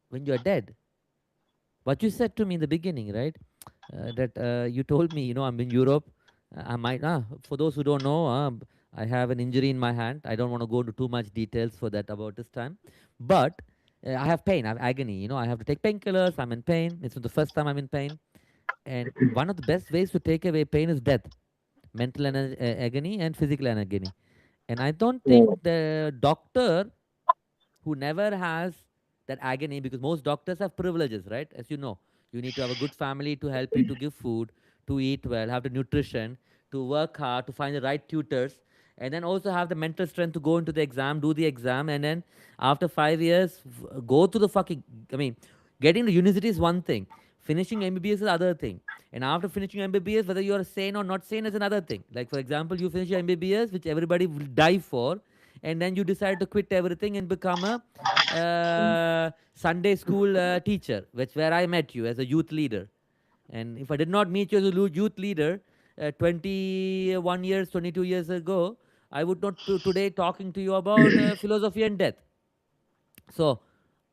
when you're dead. What you said to me in the beginning, right? That you told me, I'm in Europe. I might, for those who don't know, I have an injury in my hand. I don't want to go into too much details for that about this time. But I have pain, I have agony. I have to take painkillers. I'm in pain. It's the first time I'm in pain. And one of the best ways to take away pain is death, mental agony and physical agony. And I don't ம். think the doctor who never has that agony, because most doctors have privileges, right? As you know, you need to have a good family to help you to give food, to eat well, have the nutrition, to work hard, to find the right tutors, and then also have the mental strength to go into the exam, do the exam, and then after 5 years, go to the fucking. I mean, getting to university is one thing, finishing MBBS is the other thing. And after finishing MBBS, whether you are sane or not sane is another thing. Like, for example, you finish your MBBS, which everybody will die for, and then you decide to quit everything and become a Sunday school teacher, which where I met you as a youth leader. And if I did not meet you as a youth leader 21 years, 22 years ago, I would not today talking to you about philosophy and death. So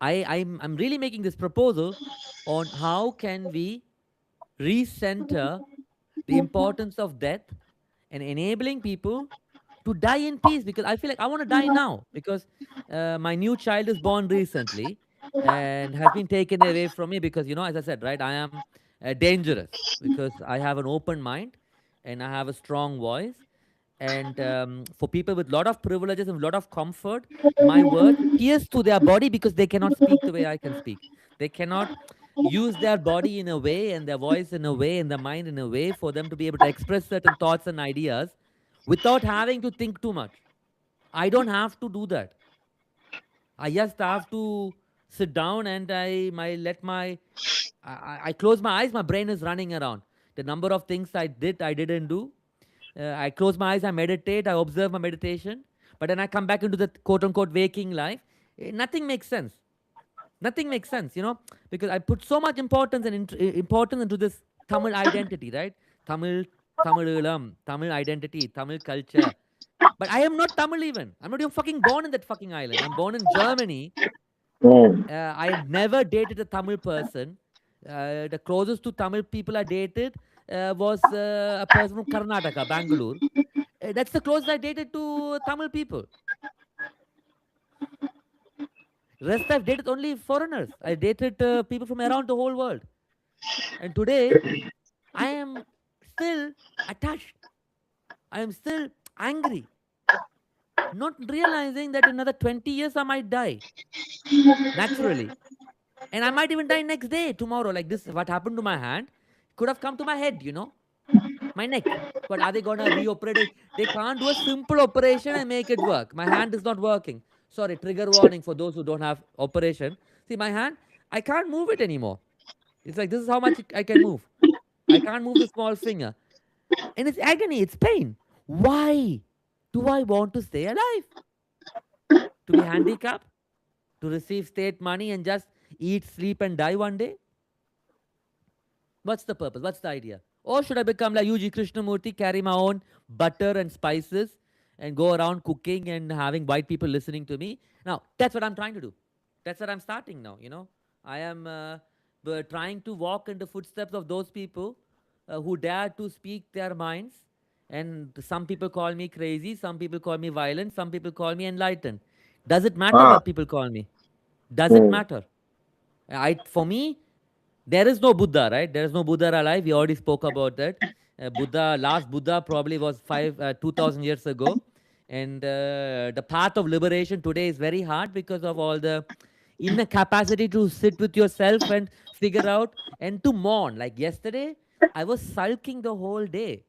I'm really making this proposal on how can we recenter the importance of death and enabling people to die in peace, because I feel like I want to die now because my new child is born recently and has been taken away from me because, as I said, right, I am dangerous because I have an open mind and I have a strong voice. And for people with a lot of privileges and a lot of comfort, my words pierce to their body because they cannot speak the way I can speak. They cannot use their body in a way and their voice in a way and their mind in a way for them to be able to express certain thoughts and ideas without having to think too much. I don't have to do that. I just have to sit down and I close my eyes, my brain is running around. The number of things I didn't do. I close my eyes, I meditate, I observe my meditation, but then I come back into the quote unquote waking life. Nothing makes sense. Nothing makes sense, because I put so much importance and importance into this Tamil identity, right? Tamil, Tamil identity, Tamil culture. But I am not Tamil even. I'm not even fucking born in that fucking island. I'm born in Germany. I never dated a Tamil person. The closest to Tamil people I dated was a person from Karnataka, Bangalore. That's the closest I dated to Tamil people. Rest I've dated only foreigners. I dated people from around the whole world. And today, I am still attached. I am still angry. Not realizing that in another 20 years I might die naturally. And I might even die next day, tomorrow. Like this, what happened to my hand could have come to my head, my neck. But are they going to reoperate it? They can't do a simple operation and make it work. My hand is not working. Sorry, trigger warning for those who don't have operation. See, my hand, I can't move it anymore. It's like this is how much I can move. I can't move the small finger. And it's agony, it's pain. Why do I want to stay alive? To be handicapped? To receive state money and just eat, sleep, and die one day? What's the purpose? What's the idea? Or should I become like UG Krishnamurti, carry my own butter and spices and go around cooking and having white people listening to me? Now, that's what I'm trying to do. That's what I'm starting now, I am trying to walk in the footsteps of those people who dare to speak their minds. And some people call me crazy, some people call me violent, some people call me enlightened. Does it matter what people call me? Does it matter? For me, there is no Buddha, right? There is no Buddha alive. We already spoke about that. Last Buddha probably was 2,000 years ago. And the path of liberation today is very hard because of all the inner capacity to sit with yourself and figure out and to mourn. Like yesterday, I was sulking the whole day.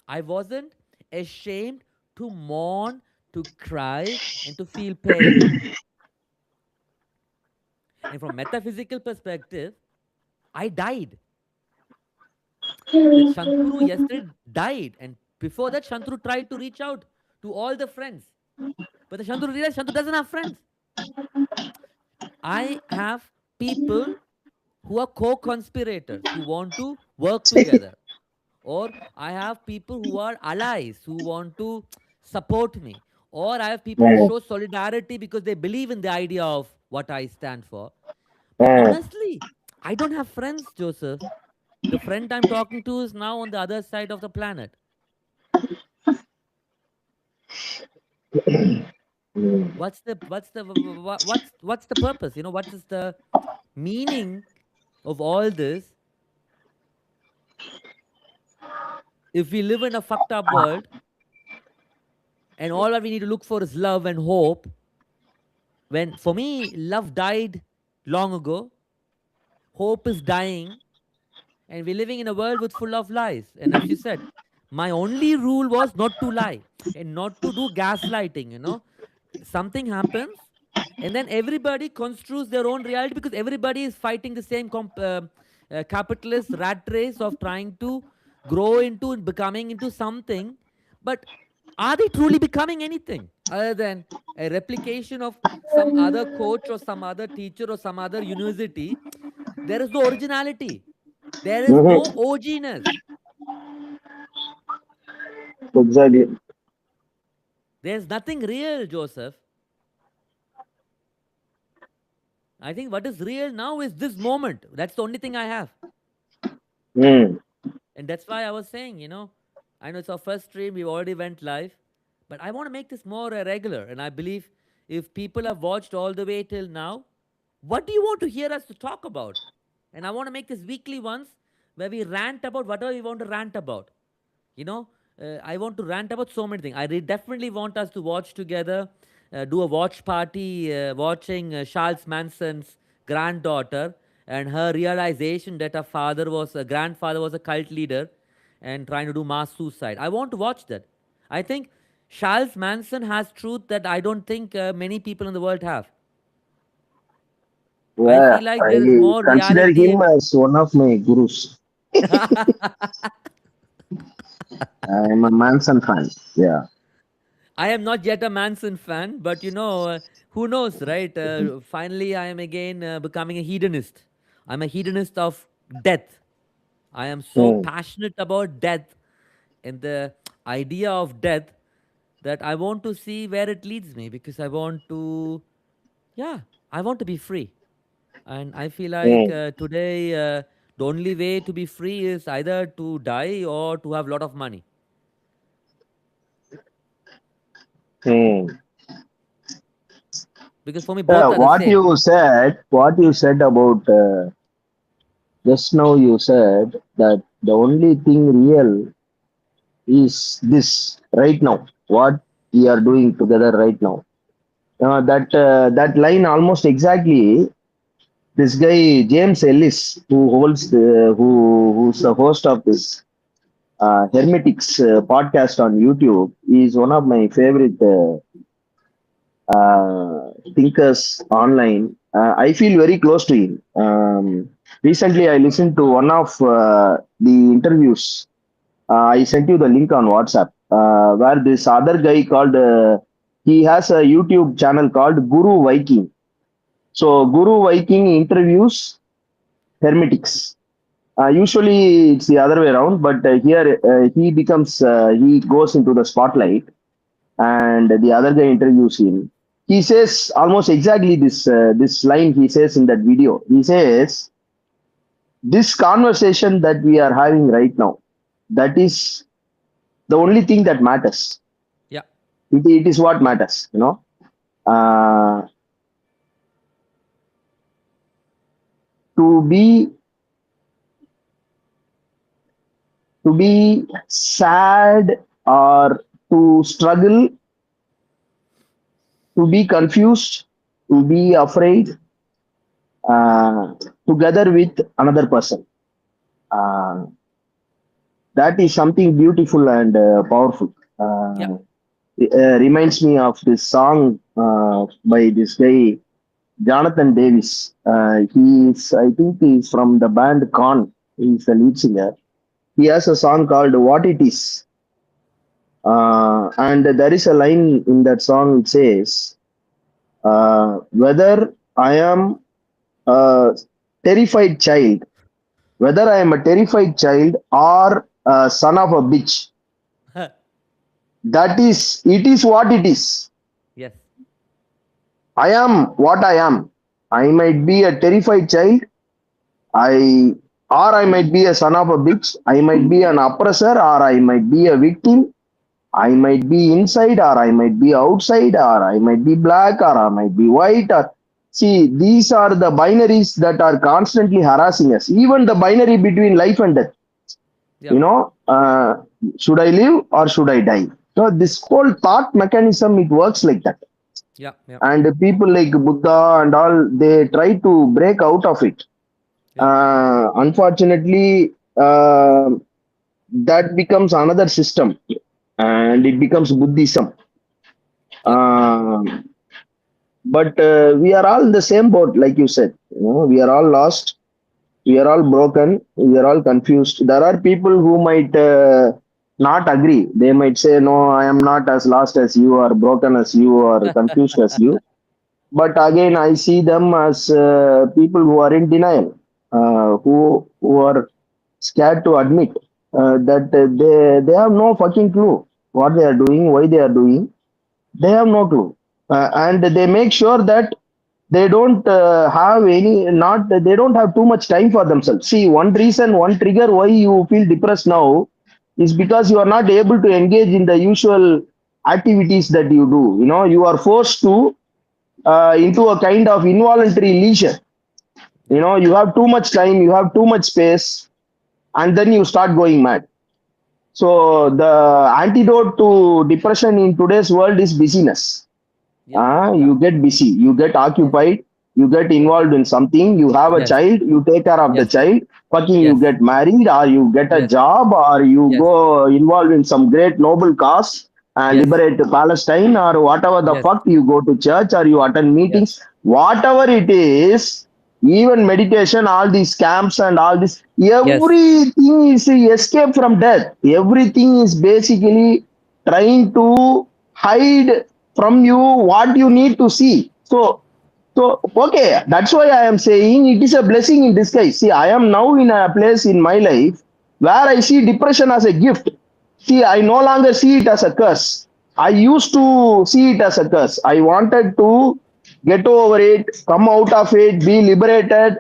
I wasn't ashamed to mourn, to cry, and to feel pain. And from metaphysical perspective, I died. That Shantanu yesterday died. And before that, Shantanu tried to reach out to all the friends. But the Shantanu realized Shantanu doesn't have friends. I have people who are co-conspirators, who want to work together. Or I have people who are allies, who want to support me. Or I have people who show solidarity because they believe in the idea of what I stand for. But honestly, I don't have friends, Joseph. The friend I'm talking to is now on the other side of the planet. What's the purpose? What is the meaning of all this? If we live in a fucked up world and all that we need to look for is love and hope, when for me love died long ago, hope is dying, and we're living in a world with full of lies. And as you said, my only rule was not to lie and not to do gaslighting. Something happens and then everybody construes their own reality because everybody is fighting the same capitalist rat race of trying to grow into becoming into something, but are they truly becoming anything other than a replication of some other coach or some other teacher or some other university? There is no originality. There is no Mm-hmm. OGness. Exactly. There's nothing real, Joseph. I think what is real now is this moment. That's the only thing I have. Mm. And that's why I was saying, I know it's our first stream, we already went live, but I want to make this more regular. And I believe if people have watched all the way till now, what do you want to hear us to talk about? And I want to make this weekly ones where we rant about whatever we want to rant about. You know, I want to rant about so many things. I definitely want us to watch together, do a watch party, watching Charles Manson's granddaughter and her realization that her grandfather was a cult leader and trying to do mass suicide. I want to watch that. I think Charles Manson has truth that I don't think many people in the world have. I Yeah, feel like there is I more consider reality him in. as one of my gurus. I'm a Manson fan. Yeah. I am not yet a Manson fan, but who knows, right? Finally, I am again becoming a hedonist. I'm a hedonist of death. I am so Mm. passionate about death and the idea of death that I want to see where it leads me because yeah, I want to be free. And I feel like Mm. today, the only way to be free is either to die or to have a lot of money. Mm. Because for me, Yeah, both are the same. what you said about just now, you said that the only thing real is this right now, what we are doing together right now. That line almost exactly. This guy James Ellis, who's the host of this Hermetics podcast on YouTube, is one of my favorite thinkers online. I feel very close to him. Recently, I listened to one of the interviews. I sent you the link on WhatsApp, where this other guy called, he has a YouTube channel called Guru Viking. So, Guru Viking interviews Hermetics. Usually it's the other way around, but here he goes into the spotlight and the other guy interviews him. He says almost exactly this line he says in that video. He says, "This conversation that we are having right now, that is the only thing that matters. Yeah. It is what matters. Uh, to be sad or to struggle, to be confused, to be afraid, together with another person. Uh, that is something beautiful and powerful. Yeah. Reminds me of this song by this guy, Jonathan Davis. I think he's from the band Korn. He's the lead singer. He has a song called What It Is. And there is a line in that song, it says, whether I am a terrified child, whether I am a terrified child or a son of a bitch, it is what it is. Yes. I am what I am. I might be a terrified child. Or I might be a son of a bitch. I might be an oppressor, or I might be a victim. I might be inside, or I might be outside, or I might be black, or I might be white. Or see, these are the binaries that are constantly harassing us. Even the binary between life and death. Yeah. You know, should I live or should I die? So this whole thought mechanism, it works like that. Yeah. Yeah. And people like Buddha and all, they try to break out of it. Yeah. Unfortunately, that becomes another system, and it becomes Buddhism. Yeah. But we are all in the same boat, like you said. We are all lost. We are all broken. We are all confused. There are people who might not agree. They might say, "No, I am not as lost as you, or broken as you, or confused as you." But again, I see them as people who are in denial, who are scared to admit that they have no fucking clue what they are doing, why they are doing. They have no clue, and they make sure that they don't have any not they don't have too much time for themselves. See, one reason, one trigger why you feel depressed now is because you are not able to engage in the usual activities that you do. You are forced to into a kind of involuntary leisure. You have too much time, you have too much space, and then you start going mad. So the antidote to depression in today's world is busyness. Yeah, You get busy, you get yes, occupied, you get yes, involved in something, you have a yes, child, you take care of the yes, child, fucking you yes, get married, or you get a yes, job, or you yes, go involved in some great noble cause and yes, liberate Palestine, or whatever the yes, fuck, you go to church or you attend yes, meetings, whatever it is, even meditation, all these camps and all this, yes, everything is escape from death. Everything is basically trying to hide from you what you need to see. So okay, that's why I am saying it is a blessing in disguise. See, I am now in a place in my life where I see depression as a gift. See, I no longer see it as a curse. I used to see it as a curse. I wanted to get over it, come out of it, be liberated,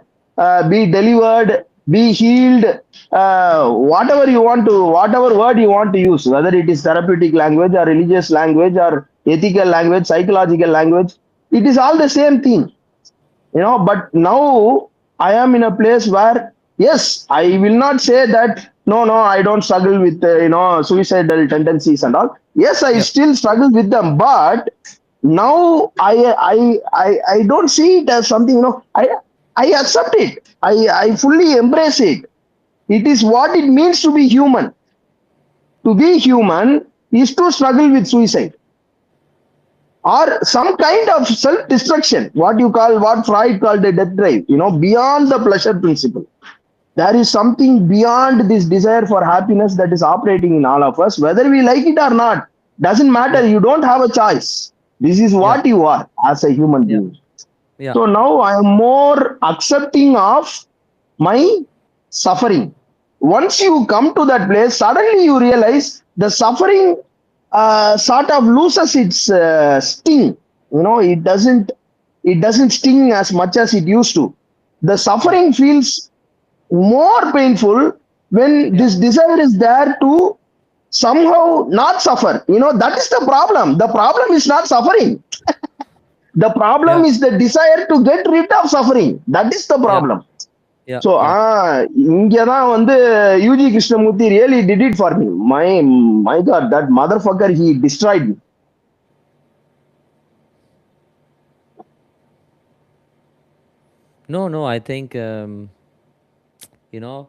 be delivered, be healed, whatever you want to, whatever word you want to use, whether it is therapeutic language or religious language or ethical language, psychological language, it is all the same thing. But now I am in a place where, yes, I will not say that, no, I don't struggle with, suicidal tendencies and all. Yes, I yep, still struggle with them, but now I don't see it as something, I accept it. I fully embrace it. It is what it means to be human. To be human is to struggle with suicide or some kind of self-destruction, what Freud called a death drive, beyond the pleasure principle. There is something beyond this desire for happiness that is operating in all of us, whether we like it or not. Doesn't matter. yep, You don't have a choice. This is yep, what you are as a human yep, being. yeah, So now I am more accepting of my suffering. Once you come to that place, suddenly you realize the suffering sort of loses its sting. It doesn't sting as much as it used to. The yeah, suffering feels more painful when yeah, this desire is there to somehow not suffer. That is the problem. The problem is not suffering. The yeah, problem is the desire to get rid of suffering. That is the yeah, problem. yeah, So, yeah. இங்க தான் வந்து UG Krishnamurti really did it for me. My God, that motherfucker, he destroyed me. No, no, I think, you know,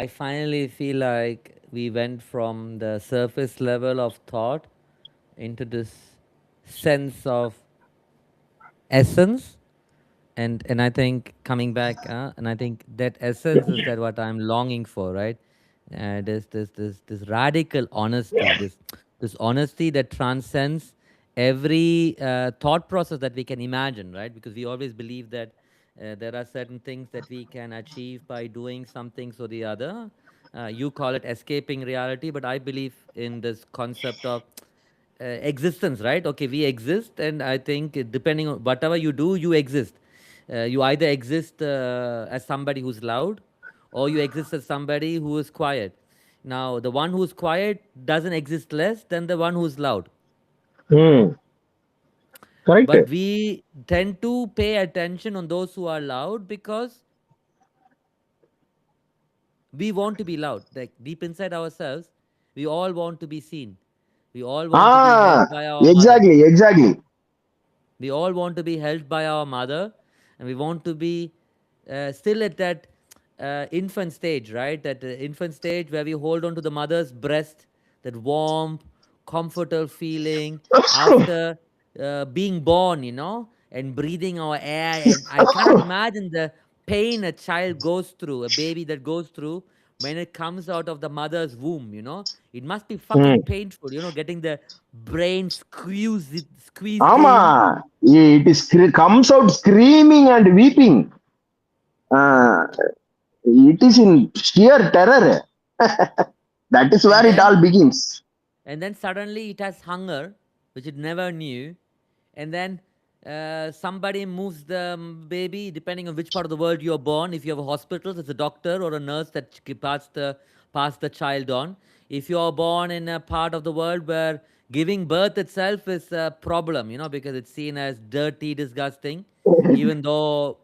I finally feel like we went from the surface level of thought into this sense of essence. And I think coming back, and I think that essence is that what I'm longing for, right? This radical honesty, this honesty that transcends every thought process that we can imagine, right? Because we always believe that there are certain things that we can achieve by doing some things or the other. You call it escaping reality, but I believe in this concept of existence, right? Okay, we exist, and I think depending on whatever you do, you exist. You either exist as somebody who's loud, or you exist as somebody who is quiet. Now, the one who's quiet doesn't exist less than the one who's loud. Hmm. But Correct. we tend to pay attention on those who are loud because we want to be loud. Like deep inside ourselves, we all want to be seen. We all want to be held by our mother. Exactly. We all want to be held by our mother, and we want to be still at that infant stage, right? That infant stage where we hold on to the mother's breast, that warm, comfortable feeling after being born, and breathing our air. And I cannot imagine the pain a child goes through, a baby that goes through when it comes out of the mother's womb, it must be fucking Hmm. painful, getting the brain squeezed Ama, in. it is comes out screaming and weeping. Uh, it is in sheer terror. That is And where it then all begins. suddenly it has hunger, which it never knew. And then somebody moves the baby, depending on which part of the world you're born. If you have a hospital, it's a doctor or a nurse that pass the child on. If you're born in a part of the world where giving birth itself is a problem, because it's seen as dirty, disgusting, even though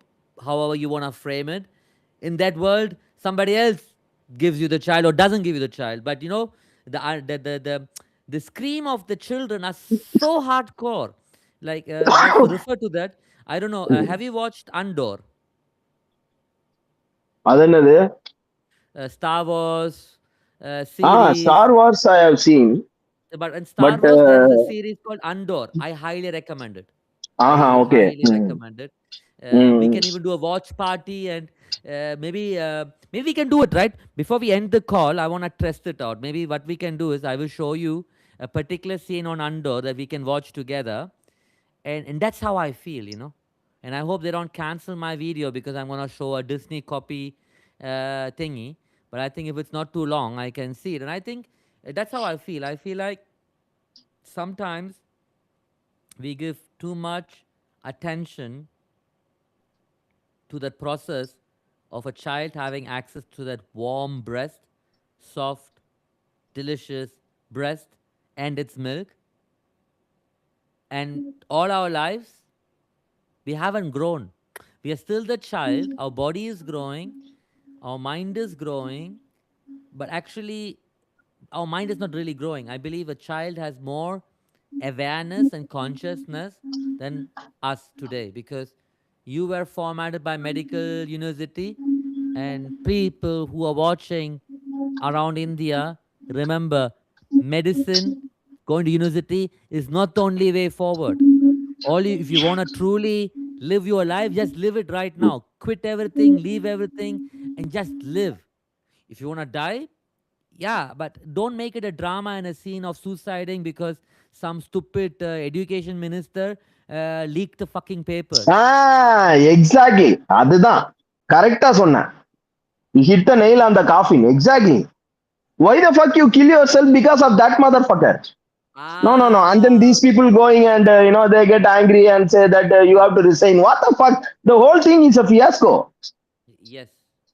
however you want to frame it, in that world somebody else gives you the child or doesn't give you the child. But the scream of the children are so hardcore. Like, just to refer to that, I don't know, have you watched Andor? Adanadu. Star Wars series. Star Wars I have seen, But in Star but Wars there is a series called Andor. I highly recommend it. I okay. highly recommend it. We Mm. can even do a watch party, and maybe we can do it right before we end the call. I want to test it out. Maybe what we can do is I will show you a particular scene on Andor that we can watch together, and that's how I feel. And I hope they don't cancel my video because I'm gonna show a Disney copy thingy. But I think if it's not too long, I can see it, and I think that's how I feel. I feel like sometimes we give too much attention to that process of a child having access to that warm breast, soft, delicious breast and its milk. And all our lives, we haven't grown. We are still the child. Our body is growing, our mind is growing, but actually, our mind is not really growing. I believe a child has more awareness and consciousness than us today because you were formatted by medical university, and people who are watching around India, remember, medicine, going to university is not the only way forward. If you want to truly live your life, just live it right now. Quit everything, leave everything, and just live. If you want to die, yeah, but don't make it a drama and a scene of suiciding because some stupid education minister leaked the fucking papers. Exactly. அதுதான் கரெக்டா சொன்னேன். You hit the nail on the coffin. Exactly. Why the fuck you kill yourself because of that motherfucker? No, no, no. And then these Ah, people going and they get angry and say that you have to resign. What the fuck? The whole thing is a fiasco. yes,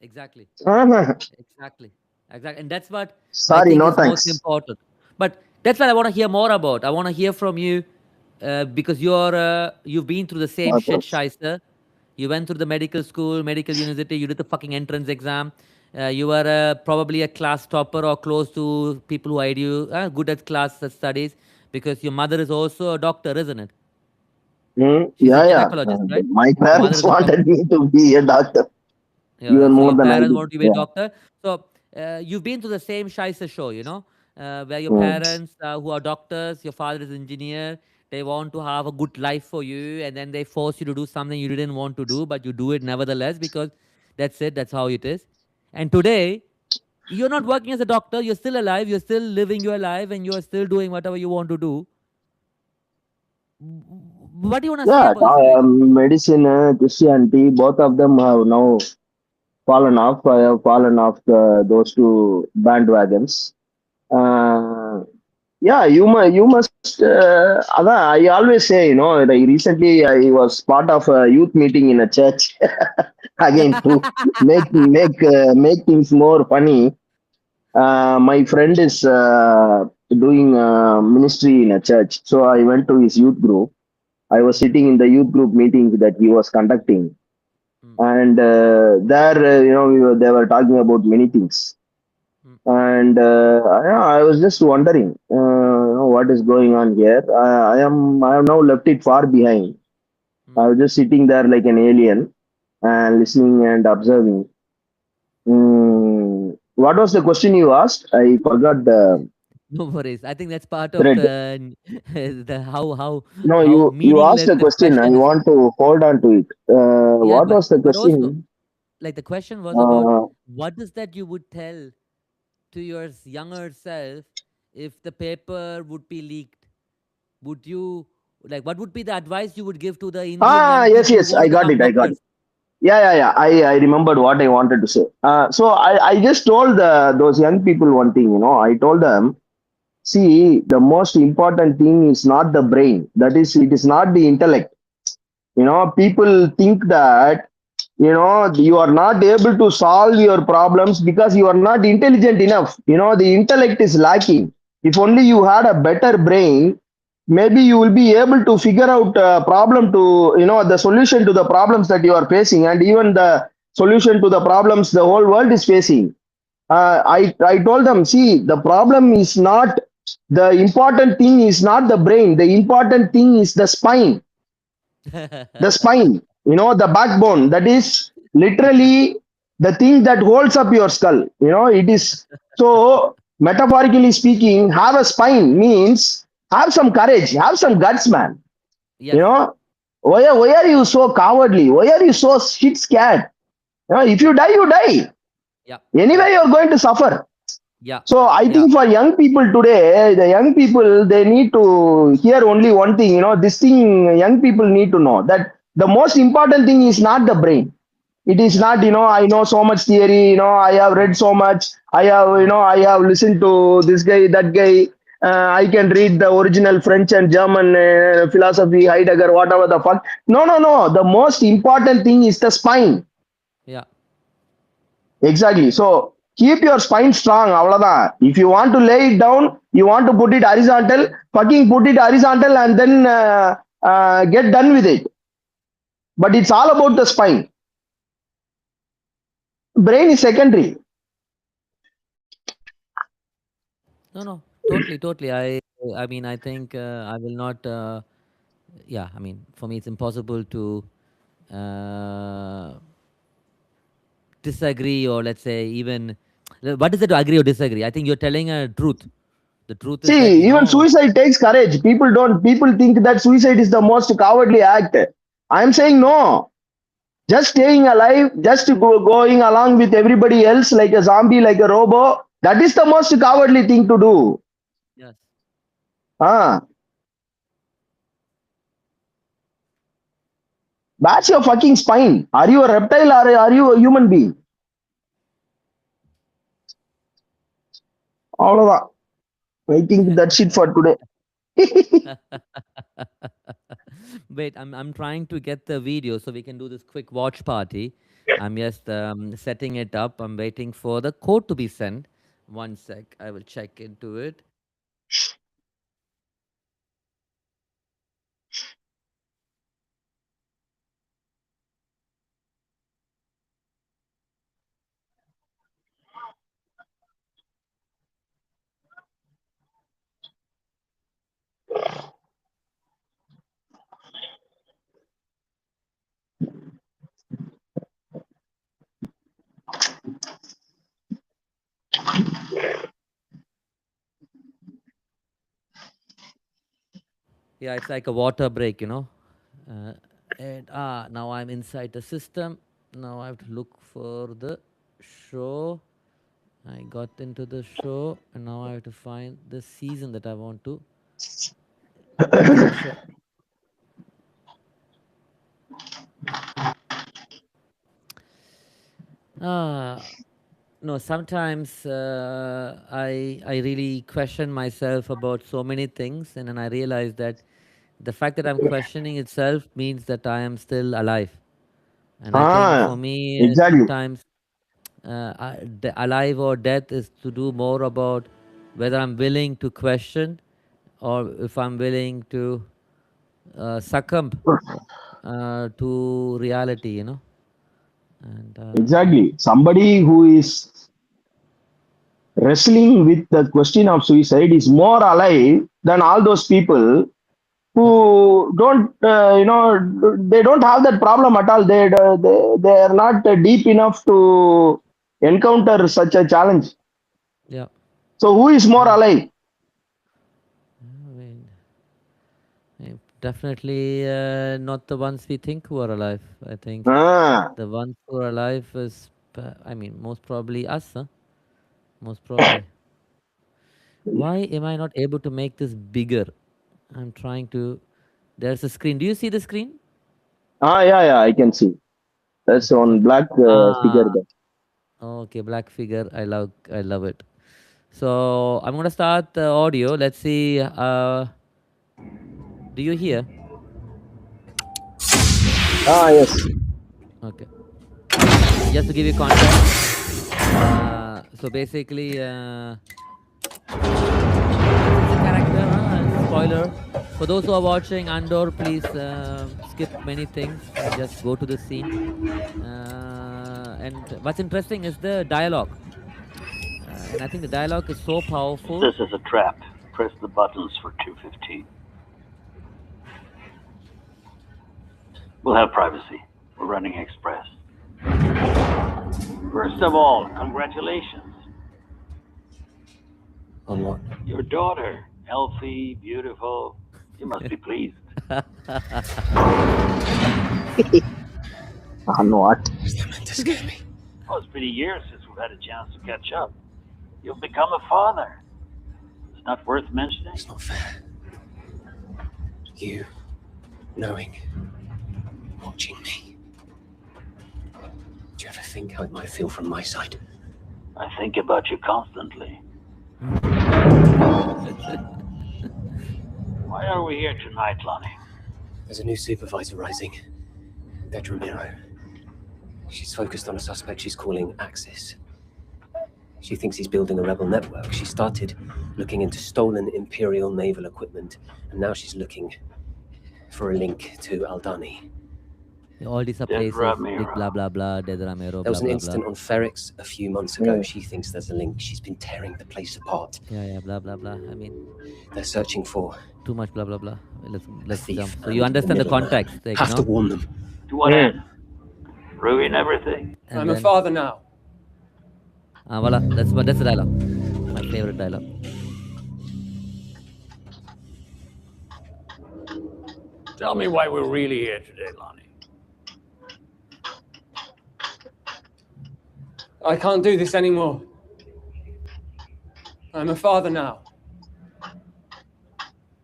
exactly. Uh-huh. Exactly. Exactly. And that's what I Sorry, think no is most thanks. important. But that's what I want to hear more about. I want to hear from you because you've been through the same shit, Shyster. You went through the medical school, medical university, you did the fucking entrance exam. You were probably a class topper or close to people who eyed you, good at class studies because your mother is also a doctor, isn't it? She's a Yeah, yeah. gynecologist, right? My Your mother parents is a doctor. wanted me to be a doctor Yeah, even so more your than I parents did. want to be a Yeah. doctor. So you've been to the same Scheisse show, where your Mm. parents who are doctors, your father is engineer, they want to have a good life for you, and then they force you to do something you didn't want to do, but you do it nevertheless because that's it, that's how it is. And today, you're not working as a doctor, you're still alive, you're still living your life, and you're still doing whatever you want to do. What do you want to say Yeah, about the situation? medicine, Christianity, both of them have now fallen off. I have fallen off those two bandwagons. Uh, yeah, you must. I always say, like recently I was part of a youth meeting in a church. Again, to make things more funny. My friend is doing ministry in a church, so I went to his youth group. I was sitting in the youth group meeting that he was conducting, Hmm, and there, they were talking about many things, hmm, and I was just wondering, what is going on here. I have now left it far behind. hmm. I was just sitting there like an alien and listening and observing. What was the question you asked? I forgot the No worries. I think that's part of thread. the the No, how you asked meaningless a the question. I question is. want to hold on to it. Yeah, What was the but also question? like the question was about Uh, what is that you would tell to your younger self if the paper would be leaked? Would you like what would be the advice you would give to the Indian young yes, people who yes, I want to got become it. I got doctors? it. Yeah. I remembered what I wanted to say. So I just told those young people one thing, I told them, see, the most important thing is not the brain. That is, it is not the intellect. People think that, you are not able to solve your problems because you are not intelligent enough. The intellect is lacking. If only you had a better brain, maybe you will be able to figure out a problem to, the solution to the problems that you are facing, and even the solution to the problems the whole world is facing. I told them, see, the problem is not, the important thing is not the brain. The important thing is the spine. The spine, the backbone. That is literally the thing that holds up your skull. It is so, metaphorically speaking, have a spine means have some courage, have some guts, man. You Yes. know, why are you so cowardly? Why are you so shit scared? If you die, you die. Yeah. Anyway, Yeah. you're going to suffer. Yeah. So I Yeah. think for young people today, the young people, they need to hear only one thing. This thing young people need to know, that the most important thing is not the brain. It is Yeah. not, I know so much theory, I have read Mm, so much. mm. I have listened to this guy, that guy. I can read the original French and German philosophy, Heidegger, whatever the fuck. No, no, no. The most important thing is the spine. Yeah. Exactly. So keep your spine strong. Avladhan. If you want to lay it down, you want to put it horizontal, fucking put it horizontal and then get done with it. But it's all about the spine. Brain is secondary. No, no, totally, totally. I mean, I think I will not. Yeah, I mean, for me, it's impossible to uh, disagree, or let's say even what is it to agree or disagree? I think you're telling a truth. The truth is that See, even suicide takes courage. People think that suicide is the most cowardly act. I am saying no. Just staying alive, just going along with everybody else like a zombie, like a robo, that is the most cowardly thing to do. yes, Ah, that's your fucking spine. Are you a reptile or are you a human being? All I think that's it for today. wait, I'm trying to get the video so we can do this quick watch party. I'm just setting it up. I'm waiting for the code to be sent. One sec, I will check into it. Yeah, it's like a water break, Uh, and now I'm inside the system. Now I have to look for the show. I got into the show, and now I have to find the season that I want to check. Ah, no. Sometimes I really question myself about so many things, and then I realize that the fact that I'm questioning itself means that I am still alive. And I think for Ah, me, exactly. sometimes alive or death is to do more about whether I'm willing to question or if I'm willing to succumb to reality, And Exactly. Somebody who is wrestling with the question of suicide is more alive than all those people who don't, they don't have that problem at all. They are not deep enough to encounter such a challenge. yeah, So who is more yeah. alive? I mean, definitely not the ones we think who are alive. I think Ah, the ones who are alive is, I mean, most probably us, huh? Most probably. Why am I not able to make this bigger? I'm trying to. There's a screen. Do you see the screen? yeah, I can see. That's Okay, one just. black figure Ah, there. okay, black figure. I love it. So I'm gonna start the audio. Let's see. Do you hear? Ah, yes. Okay. Just to give you context. So basically, it's a character. Spoiler. For those who are watching Andor, please skip many things and just go to the scene. And what's interesting is the dialogue. And I think the dialogue is so powerful. This is a trap. Press the buttons for 215. We'll have privacy. We're running express. First of all, congratulations. On what? Your daughter, healthy, beautiful. You must be pleased. What? Is that meant to scare me? Oh, it's been a year since we've had a chance to catch up. You've become a father. It's not worth mentioning. It's not fair. You, knowing, watching me. Do you ever think how it might feel from my side? I think about you constantly. Why are we here tonight, Lonnie? There's a new supervisor rising. Dedra Meero. She's focused on a suspect she's calling Axis. She thinks he's building a rebel network. She started looking into stolen Imperial naval equipment, and now she's looking for a link to Aldhani. All these are Dedra places. Meero. Big blah blah blah. Dedra Meero. There was an blah, blah, incident blah. on Ferrix a few months ago. Yeah. She thinks there's a link. She's been tearing the place apart. Yeah, blah blah blah. I mean, They're searching for too much blah blah blah. Let's thief jump. So and you understand the middleman. context. Like, Have to warn them. To what Yeah. end? Ruin everything? And I'm a then- father now. Voila. That's the dialogue. My favorite dialogue. Tell me why we're really here today, Lonnie. I can't do this anymore. I'm a father now.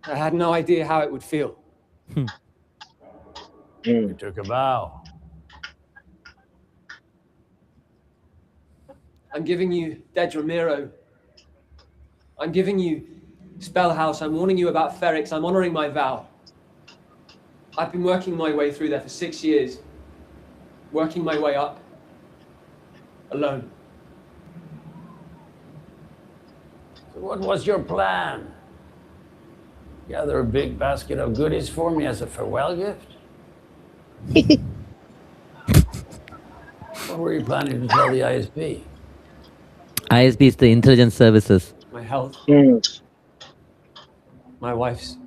I had no idea how it would feel. You took a vow. I'm giving you Dedra Meero. I'm giving you Spellhouse. I'm warning you about Ferrix. I'm honoring my vow. I've been working my way through there for 6 years. Working my way up. Alone. So what was your plan? Gather a big basket of goodies for me as a farewell gift? What were you planning to tell the ISB? ISB is the intelligence services. My health. Mm. My wife's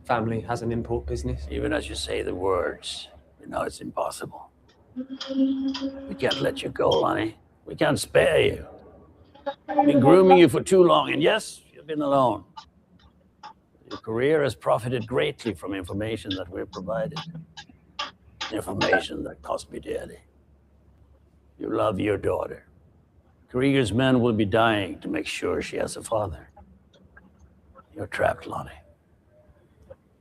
family has an import business. Even as you say the words, you know it's impossible. We can't let you go, Lonnie. We can't spare you. We've been grooming you for too long, and yes, you've been alone. Your career has profited greatly from information that we've provided. Information that cost me dearly. You love your daughter. Krieger's men will be dying to make sure she has a father. You're trapped, Lonnie.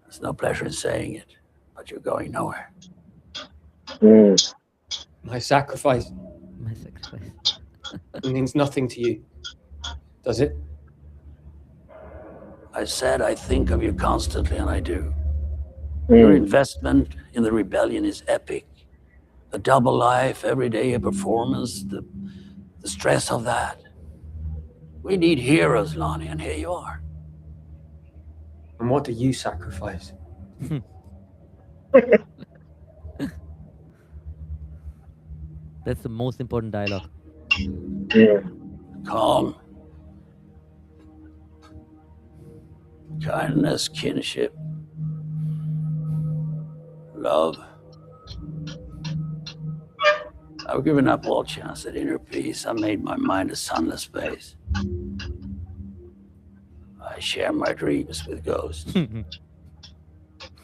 There's no pleasure in saying it, but you're going nowhere. Mm. My sacrifice My sacrifice. means nothing to you. Does it? I said I think of you constantly, and I do. Your Mm. investment in the rebellion is epic. The double life, everyday performance, the stress of that. We need heroes, Lonnie, and here you are. And what do you sacrifice? That's the most important dialogue. Yeah. Calm. Kindness, kinship. Love. I've given up all chance at inner peace. I made my mind a sunless space. I share my dreams with ghosts.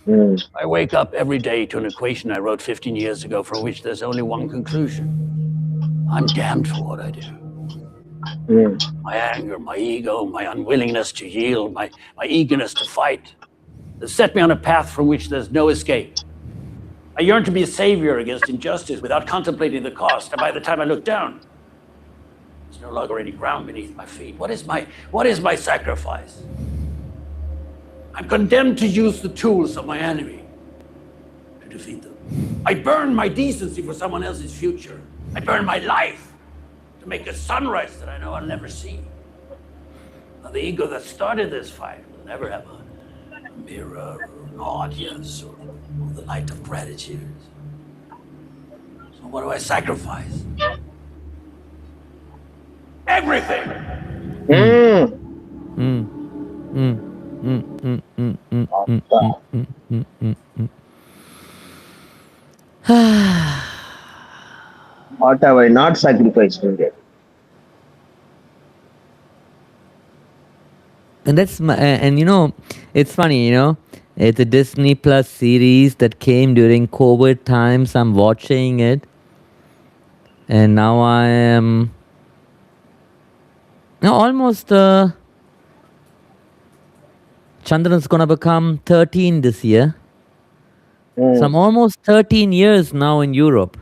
Mm. I wake up every day to an equation I wrote 15 years ago from which there's only one conclusion. I'm damned for what I do. Mm. My anger, my ego, my unwillingness to yield, my eagerness to fight, has set me on a path from which there's no escape. I yearn to be a savior against injustice without contemplating the cost, and by the time I look down, there's no longer any ground beneath my feet. What is my sacrifice? I'm condemned to use the tools of my enemy to defeat them. I burn my decency for someone else's future. I burn my life to make a sunrise that I know I'll never see. Now, the ego that started this fight will never have a mirror or an audience or the light of gratitude. So what do I sacrifice? Everything! Mm. Mm. Mm. Mm. Mm. Mm. Mm. Mm. Mm. Mm. Mm. Mm. What have I not sacrificed in there? And that's my, and you know, it's funny, you know, it's a Disney Plus series that came during COVID times. I'm watching it, and now I am now almost. Chandran's gonna become 13 this year, so I'm almost 13 years now in Europe.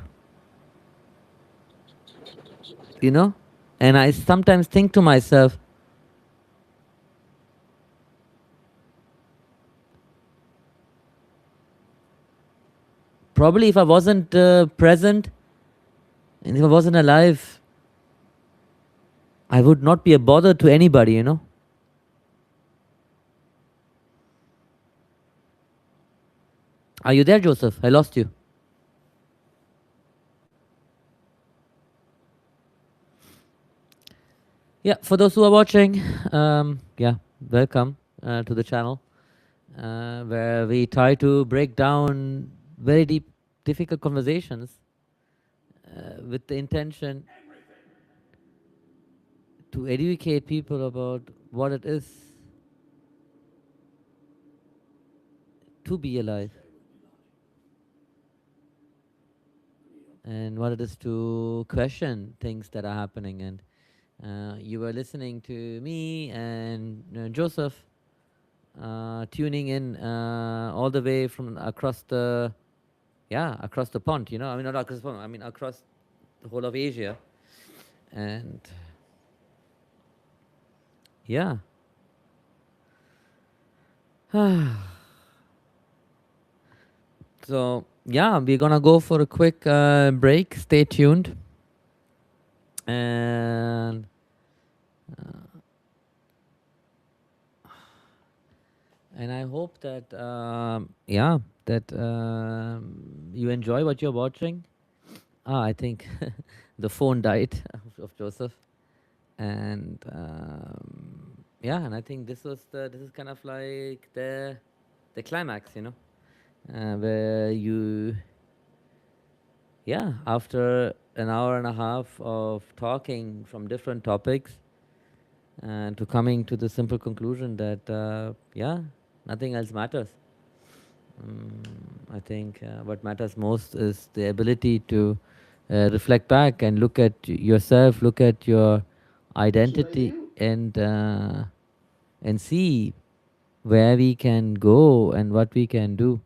You know, and I sometimes think to myself, probably if I wasn't present and if I wasn't alive, I would not be a bother to anybody, you know. Are you there, Joseph? I lost you. Yeah, for those who are watching, yeah, welcome to the channel where we try to break down very deep, difficult conversations with the intention to educate people about what it is to be alive and what it is to question things that are happening. And you were listening to me and Joseph tuning in all the way from across the across the pond, you know. I mean, not across the pond, I mean across the whole of Asia. And yeah. So yeah, we're gonna go for a quick break. Stay tuned. And I hope that that you enjoy what you're watching. I think the phone died of Joseph, and yeah, and I think this is kind of like the climax, you know, where you after an hour and a half of talking from different topics and to coming to the simple conclusion that nothing else matters. I think what matters most is the ability to reflect back and look at yourself, look at your identity, and see where we can go and what we can do.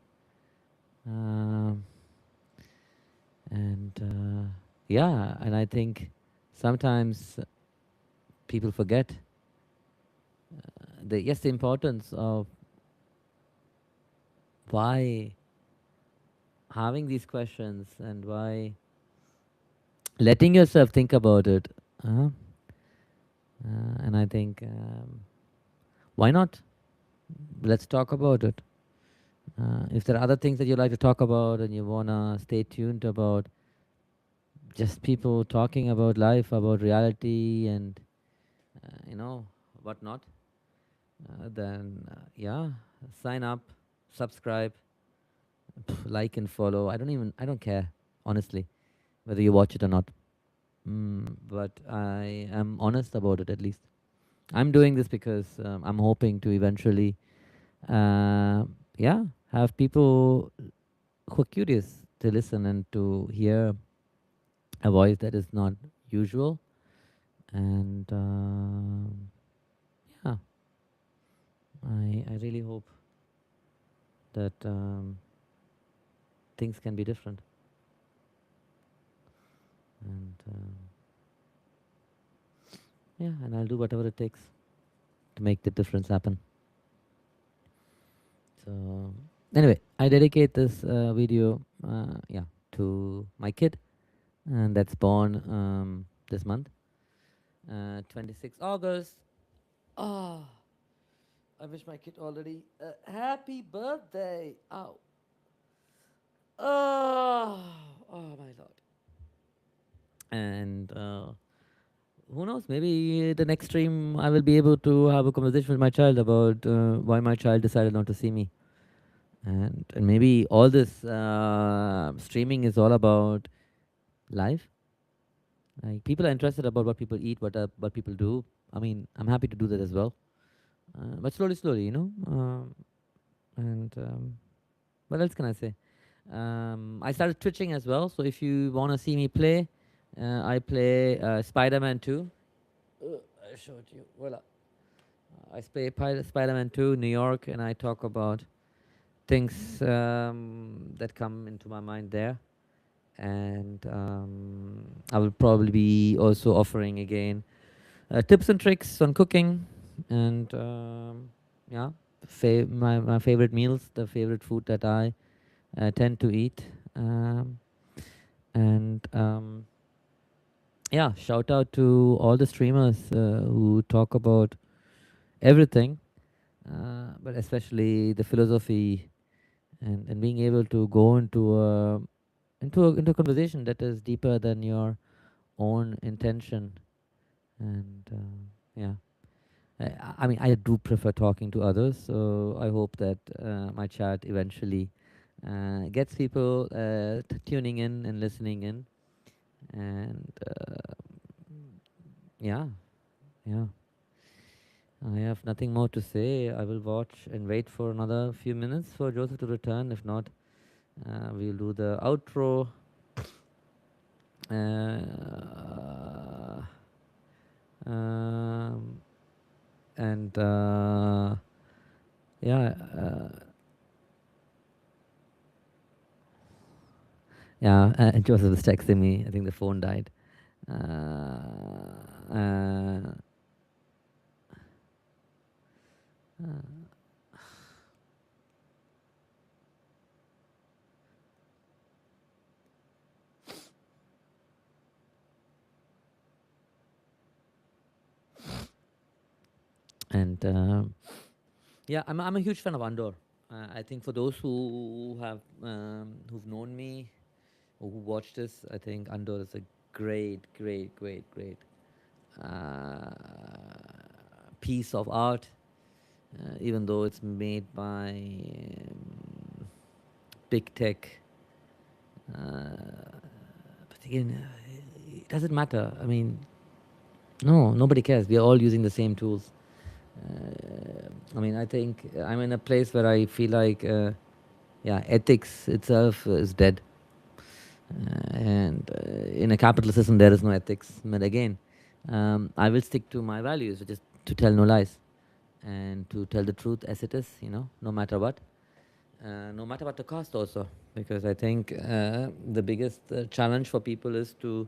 And I think sometimes people forget the importance of why having these questions and why letting yourself think about it. And I think why not? Let's talk about it. If there are other things that you like to talk about and you wanna stay tuned about just people talking about life, about reality, and you know whatnot, then sign up, subscribe, like and follow. I don't care, honestly, whether you watch it or not. But I am honest about it. At least I'm doing this because I'm hoping to eventually have people who are curious to listen and to hear a voice that is not usual. And yeah, I really hope that things can be different. And yeah, and I'll do whatever it takes to make the difference happen. So anyway, I dedicate this video to my kid, and that's born this month, 26 August. Oh, I wish my kid already happy birthday. Ow. Oh my lord. And who knows, maybe the next stream I will be able to have a conversation with my child about why my child decided not to see me. And maybe all this streaming is all about life. Like, people are interested about what people eat, what people do. I mean, I'm happy to do that as well. But slowly, you know. And what else can I say? I started twitching as well. So if you want to see me play, I play Spider-Man 2. I showed you. Voila. I play Spider-Man 2, New York, and I talk about things that come into my mind there. And I will probably be also offering again tips and tricks on cooking, and yeah, my favorite meals, the favorite food that I tend to eat. And yeah, shout out to all the streamers who talk about everything, but especially the philosophy, and being able to go into a conversation that is deeper than your own intention. And yeah, I mean, I do prefer talking to others, so I hope that my chat eventually gets people tuning in and listening in. And yeah, I have nothing more to say. I will watch and wait for another few minutes for Joseph to return. If not, we'll do the outro. And yeah, Joseph is texting me. I think the phone died. And yeah, I'm a huge fan of Andor. I think for those who have who've known me or who watch this, I think Andor is a great uh, piece of art, even though it's made by big tech. But again, it doesn't matter. I mean, no, nobody cares. We are all using the same tools. I mean, I think I'm in a place where I feel like, ethics itself is dead. And in a capitalist system, there is no ethics. But again, I will stick to my values, which is to tell no lies and to tell the truth as it is, you know, no matter what. No matter what the cost also, because I think the biggest challenge for people is to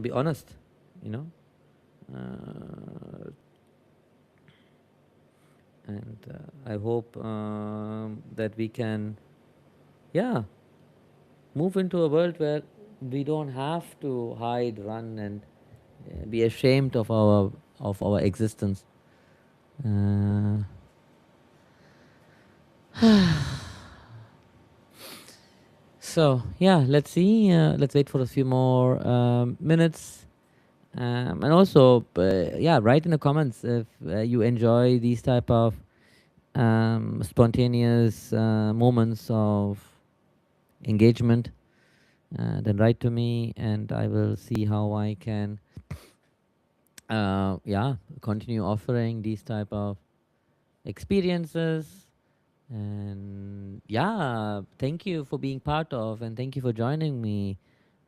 be honest, you know. And I hope that we can, move into a world where we don't have to hide, run, and be ashamed of our existence. So yeah, let's see. Let's wait for a few more minutes. And also, write in the comments if you enjoy these type of spontaneous moments of engagement. Then write to me, and I will see how I can, continue offering these type of experiences. And yeah, thank you for being part of, and thank you for joining me.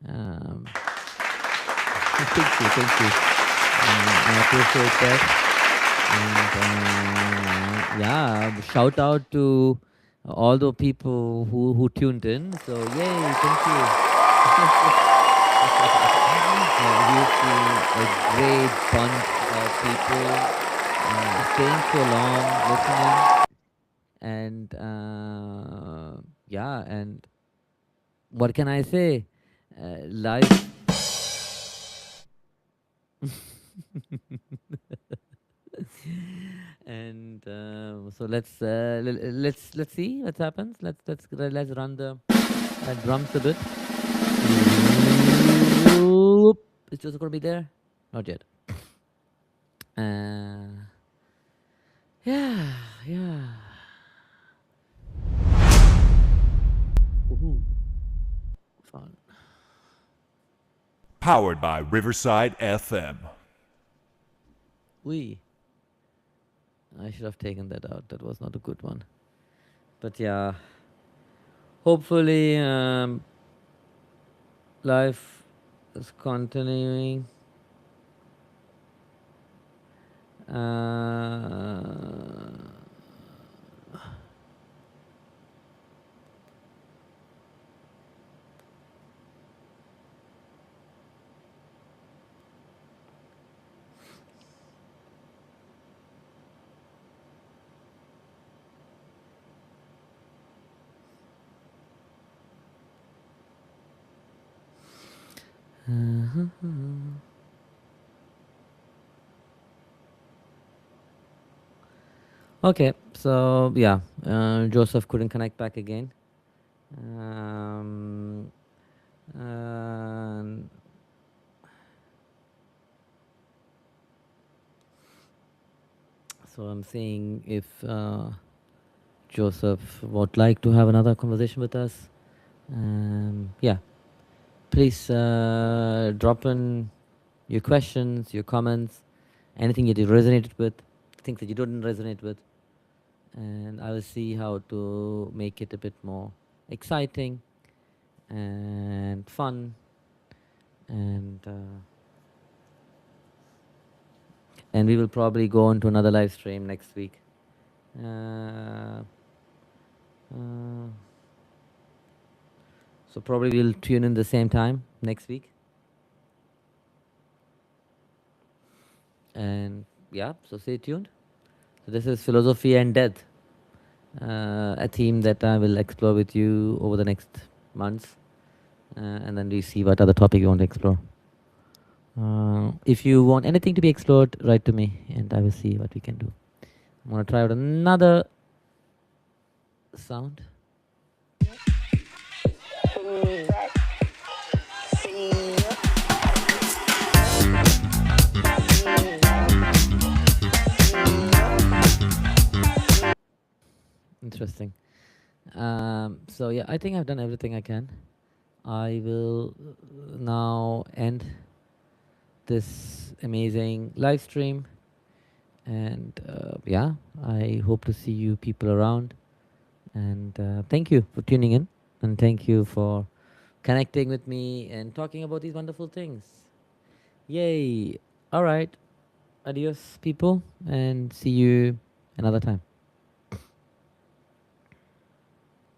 Um, thank you. I appreciate that. And yeah, shout out to all the people who tuned in. So yay, thank you. You've been a great bunch of people staying so long, listening, and yeah, and what can I say? Life. And so let's see what happens. Let's run the drums a bit. Whoop. Is Joseph gonna be there? Not yet. Yeah, yeah. Ooh, fun. Powered by Riverside FM. I should have taken that out. That was not a good one. But yeah, hopefully life is continuing. Okay, so yeah, Joseph couldn't connect back again. And so I'm seeing if Joseph would like to have another conversation with us. Yeah, please drop in your questions, your comments, anything that you resonated with, things that you didn't resonate with, and I will see how to make it a bit more exciting and fun, and we will probably go on to another live stream next week. So probably we'll tune in the same time next week. And yeah, so stay tuned. So this is Philosophy and Death, a theme that I will explore with you over the next months. And then we see what other topic you want to explore. If you want anything to be explored, write to me and I will see what we can do. I'm going to try out another sound. Interesting. So yeah, I think I've done everything I can. I will now end this amazing live stream, and yeah, I hope to see you people around, and thank you for tuning in, and thank you for connecting with me and talking about these wonderful things. Yay. All right, adios people, and see you another time.